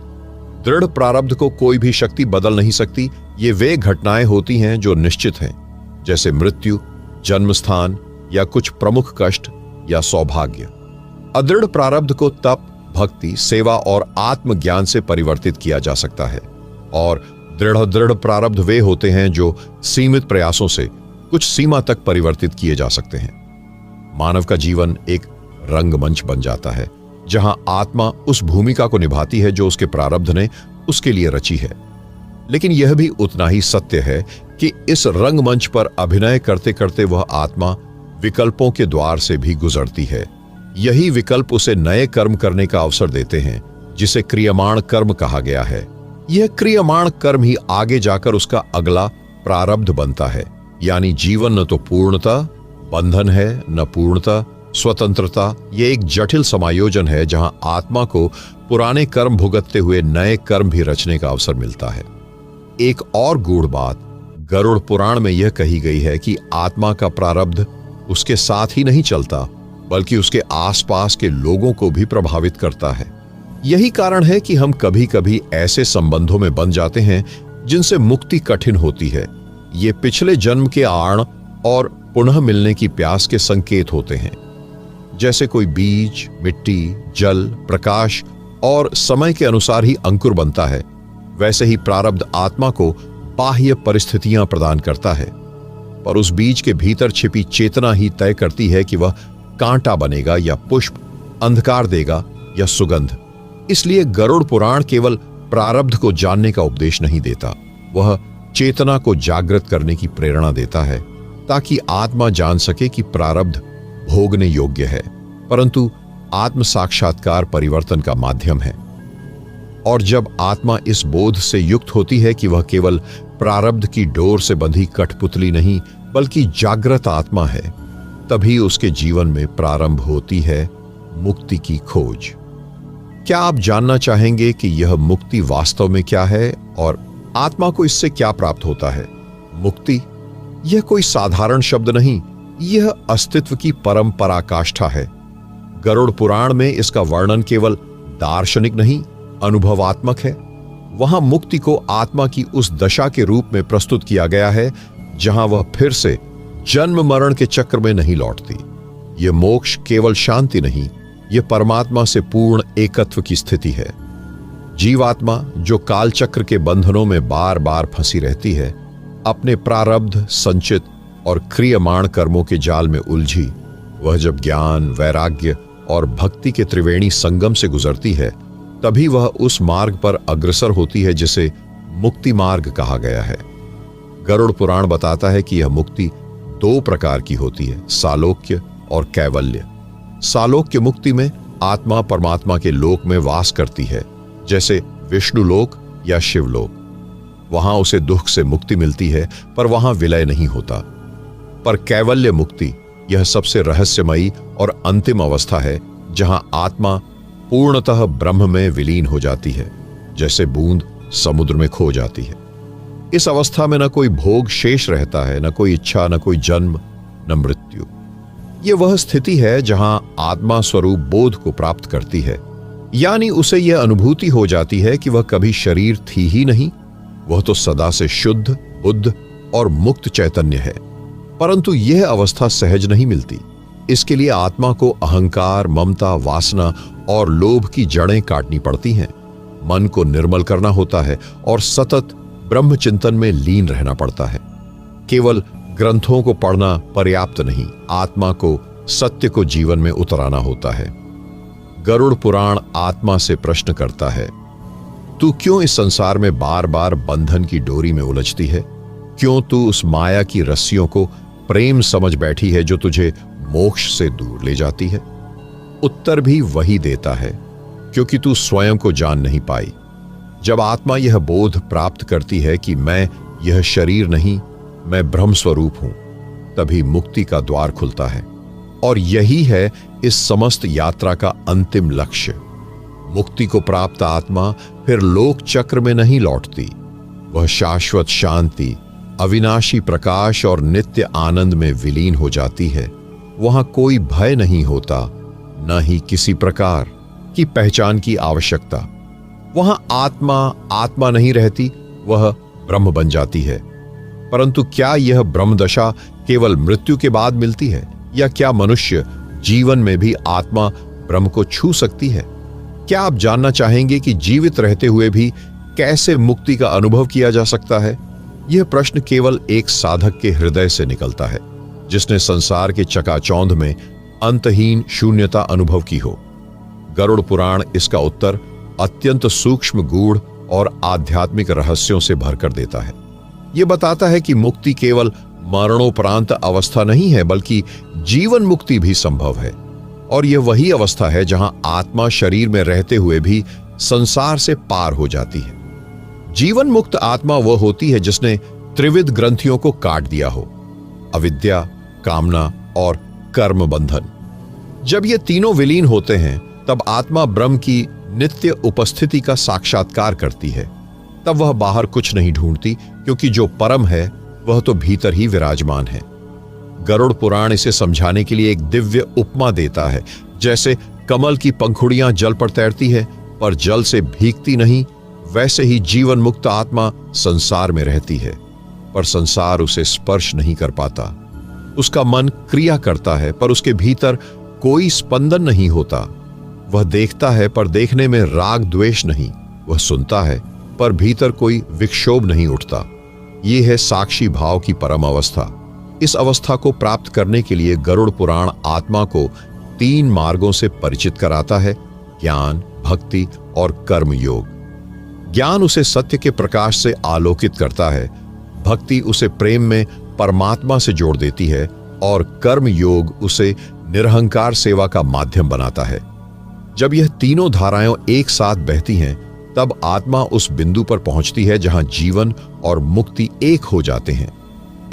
दृढ़ प्रारब्ध को कोई भी शक्ति बदल नहीं सकती। ये वे घटनाएं होती हैं जो निश्चित हैं, जैसे मृत्यु, जन्म स्थान या कुछ प्रमुख कष्ट या सौभाग्य। अदृढ़ प्रारब्ध को तप, भक्ति, सेवा और आत्मज्ञान से परिवर्तित किया जा सकता है। और दृढ़ प्रारब्ध वे होते हैं जो सीमित प्रयासों से कुछ सीमा तक परिवर्तित किए जा सकते हैं। मानव का जीवन एक रंगमंच बन जाता है जहां आत्मा उस भूमिका को निभाती है जो उसके प्रारब्ध ने उसके लिए रची है। लेकिन यह भी उतना ही सत्य है कि इस रंगमंच पर अभिनय करते करते वह आत्मा विकल्पों के द्वार से भी गुजरती है। यही विकल्प उसे नए कर्म करने का अवसर देते हैं, जिसे क्रियमाण कर्म कहा गया है। यह क्रियमाण कर्म ही आगे जाकर उसका अगला प्रारब्ध बनता है। यानी जीवन न तो पूर्णता बंधन है, न पूर्णता स्वतंत्रता। यह एक जटिल समायोजन है जहां आत्मा को पुराने कर्म भुगतते हुए नए कर्म भी रचने का अवसर मिलता है। एक और गूढ़ बात गरुड़ पुराण में यह कही गई है कि आत्मा का प्रारब्ध उसके साथ ही नहीं चलता बल्कि उसके आसपास के लोगों को भी प्रभावित करता है। यही कारण है कि हम कभी कभी ऐसे संबंधों में बंध जाते हैं जिनसे मुक्ति कठिन होती है। ये पिछले जन्म के आड़ और पुनः मिलने की प्यास के संकेत होते हैं। जैसे कोई बीज, मिट्टी, जल, प्रकाश और समय के अनुसार ही अंकुर बनता है, वैसे ही प्रारब्ध आत्मा को बाह्य परिस्थितियां प्रदान करता है, पर उस बीज के भीतर छिपी चेतना ही तय करती है कि वह कांटा बनेगा या पुष्प, अंधकार देगा या सुगंध। इसलिए गरुड़ पुराण केवल प्रारब्ध को जानने का उपदेश नहीं देता, वह चेतना को जागृत करने की प्रेरणा देता है ताकि आत्मा जान सके कि प्रारब्ध भोगने योग्य है, परंतु आत्म साक्षात्कार परिवर्तन का माध्यम है। और जब आत्मा इस बोध से युक्त होती है कि वह केवल प्रारब्ध की डोर से बंधी कठपुतली नहीं बल्कि जागृत आत्मा है, तभी उसके जीवन में प्रारंभ होती है मुक्ति की खोज। क्या आप जानना चाहेंगे कि यह मुक्ति वास्तव में क्या है और आत्मा को इससे क्या प्राप्त होता है? मुक्ति यह कोई साधारण शब्द नहीं, यह अस्तित्व की परम पराकाष्ठा है। गरुड़ पुराण में इसका वर्णन केवल दार्शनिक नहीं, अनुभवात्मक है। वहां मुक्ति को आत्मा की उस दशा के रूप में प्रस्तुत किया गया है जहां वह फिर से जन्म मरण के चक्र में नहीं लौटती। यह मोक्ष केवल शांति नहीं, यह परमात्मा से पूर्ण एकत्व की स्थिति है। जीवात्मा जो काल चक्र के बंधनों में बार बार फंसी रहती है, अपने प्रारब्ध, संचित और क्रियमाण कर्मों के जाल में उलझी, वह जब ज्ञान, वैराग्य और भक्ति के त्रिवेणी संगम से गुजरती है, तभी वह उस मार्ग पर अग्रसर होती है जिसे मुक्ति मार्ग कहा गया है। गरुड़ पुराण बताता है कि यह मुक्ति 2 प्रकार की होती है, सालोक्य और कैवल्य। सालोक्य मुक्ति में आत्मा परमात्मा के लोक में वास करती है, जैसे विष्णु लोक या शिवलोक। वहां उसे दुख से मुक्ति मिलती है, पर वहां विलय नहीं होता। पर कैवल्य मुक्ति यह सबसे रहस्यमयी और अंतिम अवस्था है जहां आत्मा पूर्णतः ब्रह्म में विलीन हो जाती है, जैसे बूंद समुद्र में खो जाती है। इस अवस्था में न कोई भोग शेष रहता है, न कोई इच्छा, न कोई जन्म, न मृत्यु। यह वह स्थिति है जहां आत्मा स्वरूप बोध को प्राप्त करती है, यानी उसे यह अनुभूति हो जाती है कि वह कभी शरीर थी ही नहीं, वह तो सदा से शुद्ध, बुद्ध और मुक्त चैतन्य है। परंतु यह अवस्था सहज नहीं मिलती। इसके लिए आत्मा को अहंकार, ममता, वासना और लोभ की जड़ें काटनी पड़ती हैं। मन को निर्मल करना होता है और सतत ब्रह्म चिंतन में लीन रहना पड़ता है। केवल ग्रंथों को पढ़ना पर्याप्त नहीं, आत्मा को सत्य को जीवन में उतराना होता है। गरुड़ पुराण आत्मा से प्रश्न करता है, तू क्यों इस संसार में बार बार बंधन की डोरी में उलझती है? क्यों तू उस माया की रस्सियों को प्रेम समझ बैठी है जो तुझे मोक्ष से दूर ले जाती है? उत्तर भी वही देता है, क्योंकि तू स्वयं को जान नहीं पाई। जब आत्मा यह बोध प्राप्त करती है कि मैं यह शरीर नहीं, मैं ब्रह्म स्वरूप हूं, तभी मुक्ति का द्वार खुलता है। और यही है इस समस्त यात्रा का अंतिम लक्ष्य। मुक्ति को प्राप्त आत्मा फिर लोक चक्र में नहीं लौटती। वह शाश्वत शांति, अविनाशी प्रकाश और नित्य आनंद में विलीन हो जाती है। वहां कोई भय नहीं होता, न ही किसी प्रकार की पहचान की आवश्यकता। वहां आत्मा नहीं रहती, वह ब्रह्म बन जाती है। परंतु क्या यह ब्रह्म दशा केवल मृत्यु के बाद मिलती है, या क्या मनुष्य जीवन में भी आत्मा ब्रह्म को छू सकती है? क्या आप जानना चाहेंगे कि जीवित रहते हुए भी कैसे मुक्ति का अनुभव किया जा सकता है? यह प्रश्न केवल एक साधक के हृदय से निकलता है, जिसने संसार के चकाचौंध में अंतहीन शून्यता अनुभव की हो। गरुड़ पुराण इसका उत्तर अत्यंत सूक्ष्म, गूढ़ और आध्यात्मिक रहस्यों से भरकर देता है। यह बताता है कि मुक्ति केवल मरणोपरांत अवस्था नहीं है, बल्कि जीवन मुक्ति भी संभव है। और यह वही अवस्था है जहां आत्मा शरीर में रहते हुए भी संसार से पार हो जाती है। जीवन मुक्त आत्मा वह होती है जिसने त्रिविध ग्रंथियों को काट दिया हो: अविद्या, कामना और कर्म बंधन। जब ये तीनों विलीन होते हैं, तब आत्मा ब्रह्म की नित्य उपस्थिति का साक्षात्कार करती है। तब वह बाहर कुछ नहीं ढूंढती, क्योंकि जो परम है वह तो भीतर ही विराजमान है। गरुड़ पुराण इसे समझाने के लिए एक दिव्य उपमा देता है। जैसे कमल की पंखुड़ियां जल पर तैरती है पर जल से भीगती नहीं, वैसे ही जीवन मुक्त आत्मा संसार में रहती है, पर संसार उसे स्पर्श नहीं कर पाता। उसका मन क्रिया करता है, पर उसके भीतर कोई स्पंदन नहीं होता। वह देखता है, पर देखने में राग द्वेष नहीं। वह सुनता है, पर भीतर कोई विक्षोभ नहीं उठता। ये है साक्षी भाव की परम अवस्था। इस अवस्था को प्राप्त करने के लिए गरुड़ पुराण आत्मा को 3 मार्गों से परिचित कराता है: ज्ञान, भक्ति और कर्म योग। ज्ञान उसे सत्य के प्रकाश से आलोकित करता है, भक्ति उसे प्रेम में परमात्मा से जोड़ देती है, और कर्म योग उसे निरहंकार सेवा का माध्यम बनाता है। जब यह तीनों धाराएं एक साथ बहती हैं, तब आत्मा उस बिंदु पर पहुंचती है जहां जीवन और मुक्ति एक हो जाते हैं।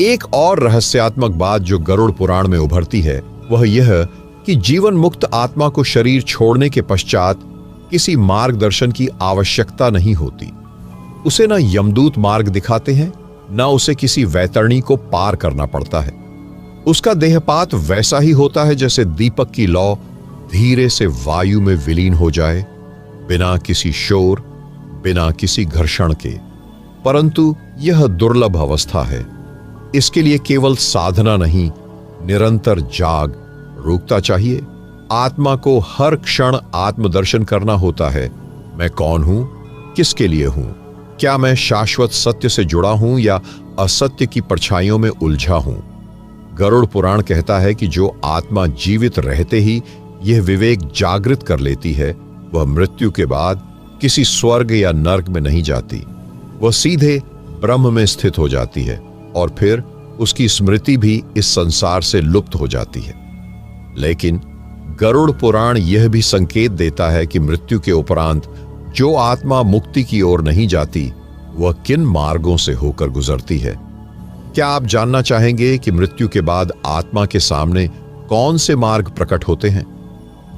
एक और रहस्यात्मक बात जो गरुड़ पुराण में उभरती है, वह यह कि जीवन मुक्त आत्मा को शरीर छोड़ने के पश्चात किसी मार्गदर्शन की आवश्यकता नहीं होती। उसे न यमदूत मार्ग दिखाते हैं, न उसे किसी वैतरणी को पार करना पड़ता है। उसका देहपात वैसा ही होता है जैसे दीपक की लौ धीरे से वायु में विलीन हो जाए, बिना किसी शोर, बिना किसी घर्षण के। परंतु यह दुर्लभ अवस्था है। इसके लिए केवल साधना नहीं, निरंतर जाग रूकता चाहिए। आत्मा को हर क्षण आत्मदर्शन करना होता है। मैं कौन हूं, किसके लिए हूं? क्या मैं शाश्वत सत्य से जुड़ा हूं या असत्य की परछाइयों में उलझा हूं? गरुड़ पुराण कहता है कि जो आत्मा जीवित रहते ही यह विवेक जागृत कर लेती है, वह मृत्यु के बाद किसी स्वर्ग या नर्क में नहीं जाती। वह सीधे ब्रह्म में स्थित हो जाती है, और फिर उसकी स्मृति भी इस संसार से लुप्त हो जाती है। लेकिन गरुड़ पुराण यह भी संकेत देता है कि मृत्यु के उपरांत जो आत्मा मुक्ति की ओर नहीं जाती, वह किन मार्गों से होकर गुजरती है। क्या आप जानना चाहेंगे कि मृत्यु के बाद आत्मा के सामने कौन से मार्ग प्रकट होते हैं?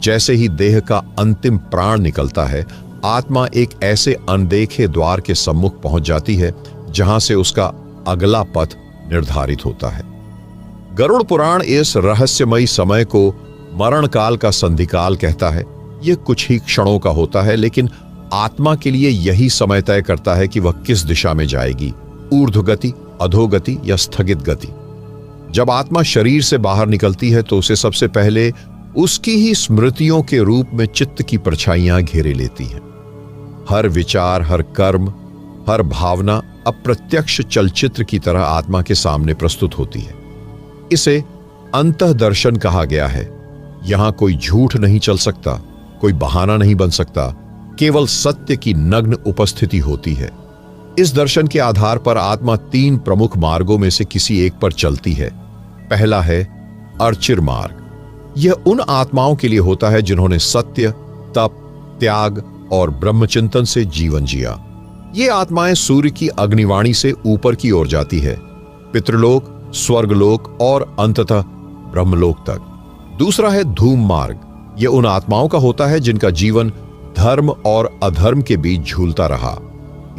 जैसे ही देह का अंतिम प्राण निकलता है, आत्मा एक ऐसे अनदेखे द्वार के सम्मुख पहुंच जाती है जहां से उसका अगला पथ निर्धारित होता है। गरुड़ पुराण इस रहस्यमयी समय को मरण काल का संधिकाल कहता है। यह कुछ ही क्षणों का होता है, लेकिन आत्मा के लिए यही समय तय करता है कि वह किस दिशा में जाएगी: ऊर्ध्वगति, अधोगति या स्थगित गति। जब आत्मा शरीर से बाहर निकलती है तो उसे सबसे पहले उसकी ही स्मृतियों के रूप में चित्त की परछाइयां घेरे लेती हैं। हर विचार, हर कर्म, हर भावना अप्रत्यक्ष चलचित्र की तरह आत्मा के सामने प्रस्तुत होती है। इसे अंतःदर्शन कहा गया है। यहां कोई झूठ नहीं चल सकता, कोई बहाना नहीं बन सकता, केवल सत्य की नग्न उपस्थिति होती है। इस दर्शन के आधार पर आत्मा 3 प्रमुख मार्गों में से किसी एक पर चलती है: पहला है अर्चिर मार्ग। यह उन आत्माओं के लिए होता है जिन्होंने सत्य, तप, त्याग और ब्रह्मचिंतन से जीवन जिया। ये आत्माएं सूर्य की अग्निवाणी से ऊपर की ओर जाती है, पितृलोक, स्वर्गलोक और अंततः ब्रह्मलोक तक। दूसरा है धूम मार्ग। यह उन आत्माओं का होता है जिनका जीवन धर्म और अधर्म के बीच झूलता रहा।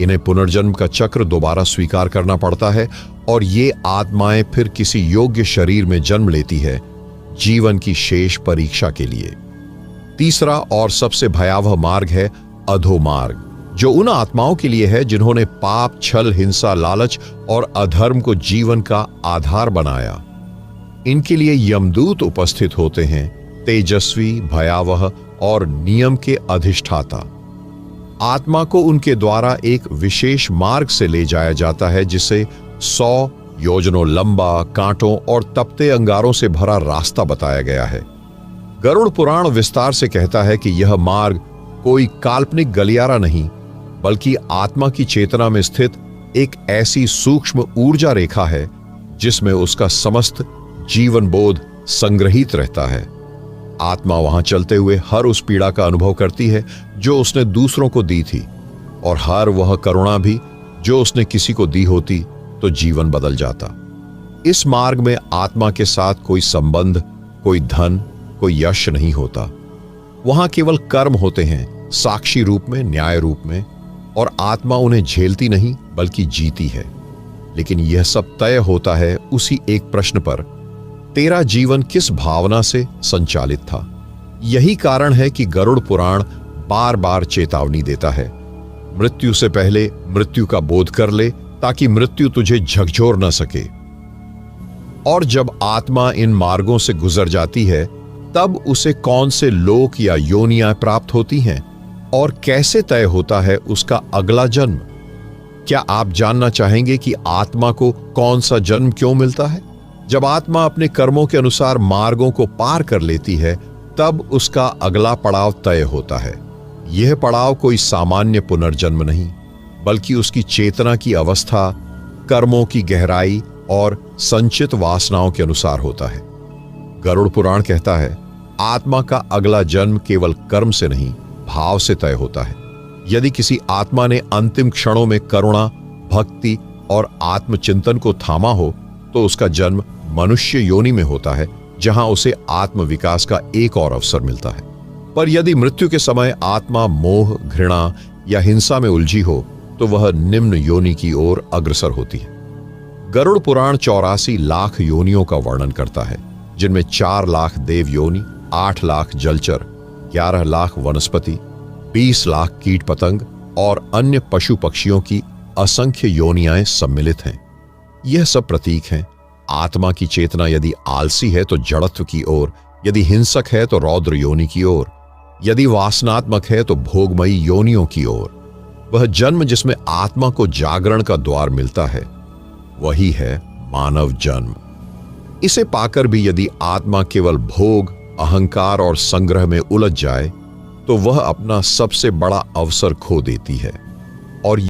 इन्हें पुनर्जन्म का चक्र दोबारा स्वीकार करना पड़ता है और ये आत्माएं फिर किसी योग्य शरीर में जन्म लेती है जीवन की शेष परीक्षा के लिए। तीसरा और सबसे भयावह मार्ग है अधोमार्ग, जो उन आत्माओं के लिए है जिन्होंने पाप, छल, हिंसा, लालच और अधर्म को जीवन का आधार बनाया। इनके लिए यमदूत उपस्थित होते हैं, तेजस्वी, भयावह और नियम के अधिष्ठाता। आत्मा को उनके द्वारा एक विशेष मार्ग से ले जाया जाता है जिसे 100 योजनों लंबा, कांटों और तपते अंगारों से भरा रास्ता बताया गया है। गरुड़ पुराण विस्तार से कहता है कि यह मार्ग कोई काल्पनिक गलियारा नहीं, बल्कि आत्मा की चेतना में स्थित एक ऐसी सूक्ष्म ऊर्जा रेखा है जिसमें उसका समस्त जीवन बोध संग्रहित रहता है। आत्मा वहां चलते हुए हर उस पीड़ा का अनुभव करती है जो उसने दूसरों को दी थी, और हर वह करुणा भी जो उसने किसी को दी होती तो जीवन बदल जाता। इस मार्ग में आत्मा के साथ कोई संबंध, कोई धन, कोई यश नहीं होता। वहां केवल कर्म होते हैं, साक्षी रूप में, न्याय रूप में, और आत्मा उन्हें झेलती नहीं बल्कि जीती है। लेकिन यह सब तय होता है उसी एक प्रश्न पर, तेरा जीवन किस भावना से संचालित था। यही कारण है कि गरुड़ पुराण बार बार चेतावनी देता है, मृत्यु से पहले मृत्यु का बोध कर ले ताकि मृत्यु तुझे झकझोर न सके। और जब आत्मा इन मार्गों से गुजर जाती है तब उसे कौन से लोक या योनियां प्राप्त होती हैं और कैसे तय होता है उसका अगला जन्म। क्या आप जानना चाहेंगे कि आत्मा को कौन सा जन्म क्यों मिलता है? जब आत्मा अपने कर्मों के अनुसार मार्गों को पार कर लेती है तब उसका अगला पड़ाव तय होता है। यह पड़ाव कोई सामान्य पुनर्जन्म नहीं, बल्कि उसकी चेतना की अवस्था, कर्मों की गहराई और संचित वासनाओं के अनुसार होता है। गरुड़ पुराण कहता है, आत्मा का अगला जन्म केवल कर्म से नहीं, भाव से तय होता है। यदि किसी आत्मा ने अंतिम क्षणों में करुणा, भक्ति और आत्मचिंतन को थामा हो तो उसका जन्म मनुष्य योनि में होता है, जहां उसे आत्म विकास का एक और अवसर मिलता है। पर यदि मृत्यु के समय आत्मा मोह, घृणा या हिंसा में उलझी हो तो वह निम्न योनि की ओर अग्रसर होती है। गरुड़ पुराण 84 लाख योनियों का वर्णन करता है, जिनमें 4 लाख देव योनि, 8 लाख जलचर, 11 लाख वनस्पति, 20 लाख कीट पतंग और अन्य पशु पक्षियों की असंख्य योनियां सम्मिलित हैं। यह सब प्रतीक हैं। आत्मा की चेतना यदि आलसी है तो जड़त्व की ओर, यदि हिंसक है तो रौद्र योनि की ओर, यदि वासनात्मक है तो भोगमयी योनियों की ओर। वह जन्म जिसमें आत्मा को जागरण का द्वार मिलता है वही है मानव जन्म। इसे पाकर भी यदि आत्मा केवल भोग, अहंकार और संग्रह में उलझ जाए तो वह अपना सबसे बड़ा अवसर खो देती है।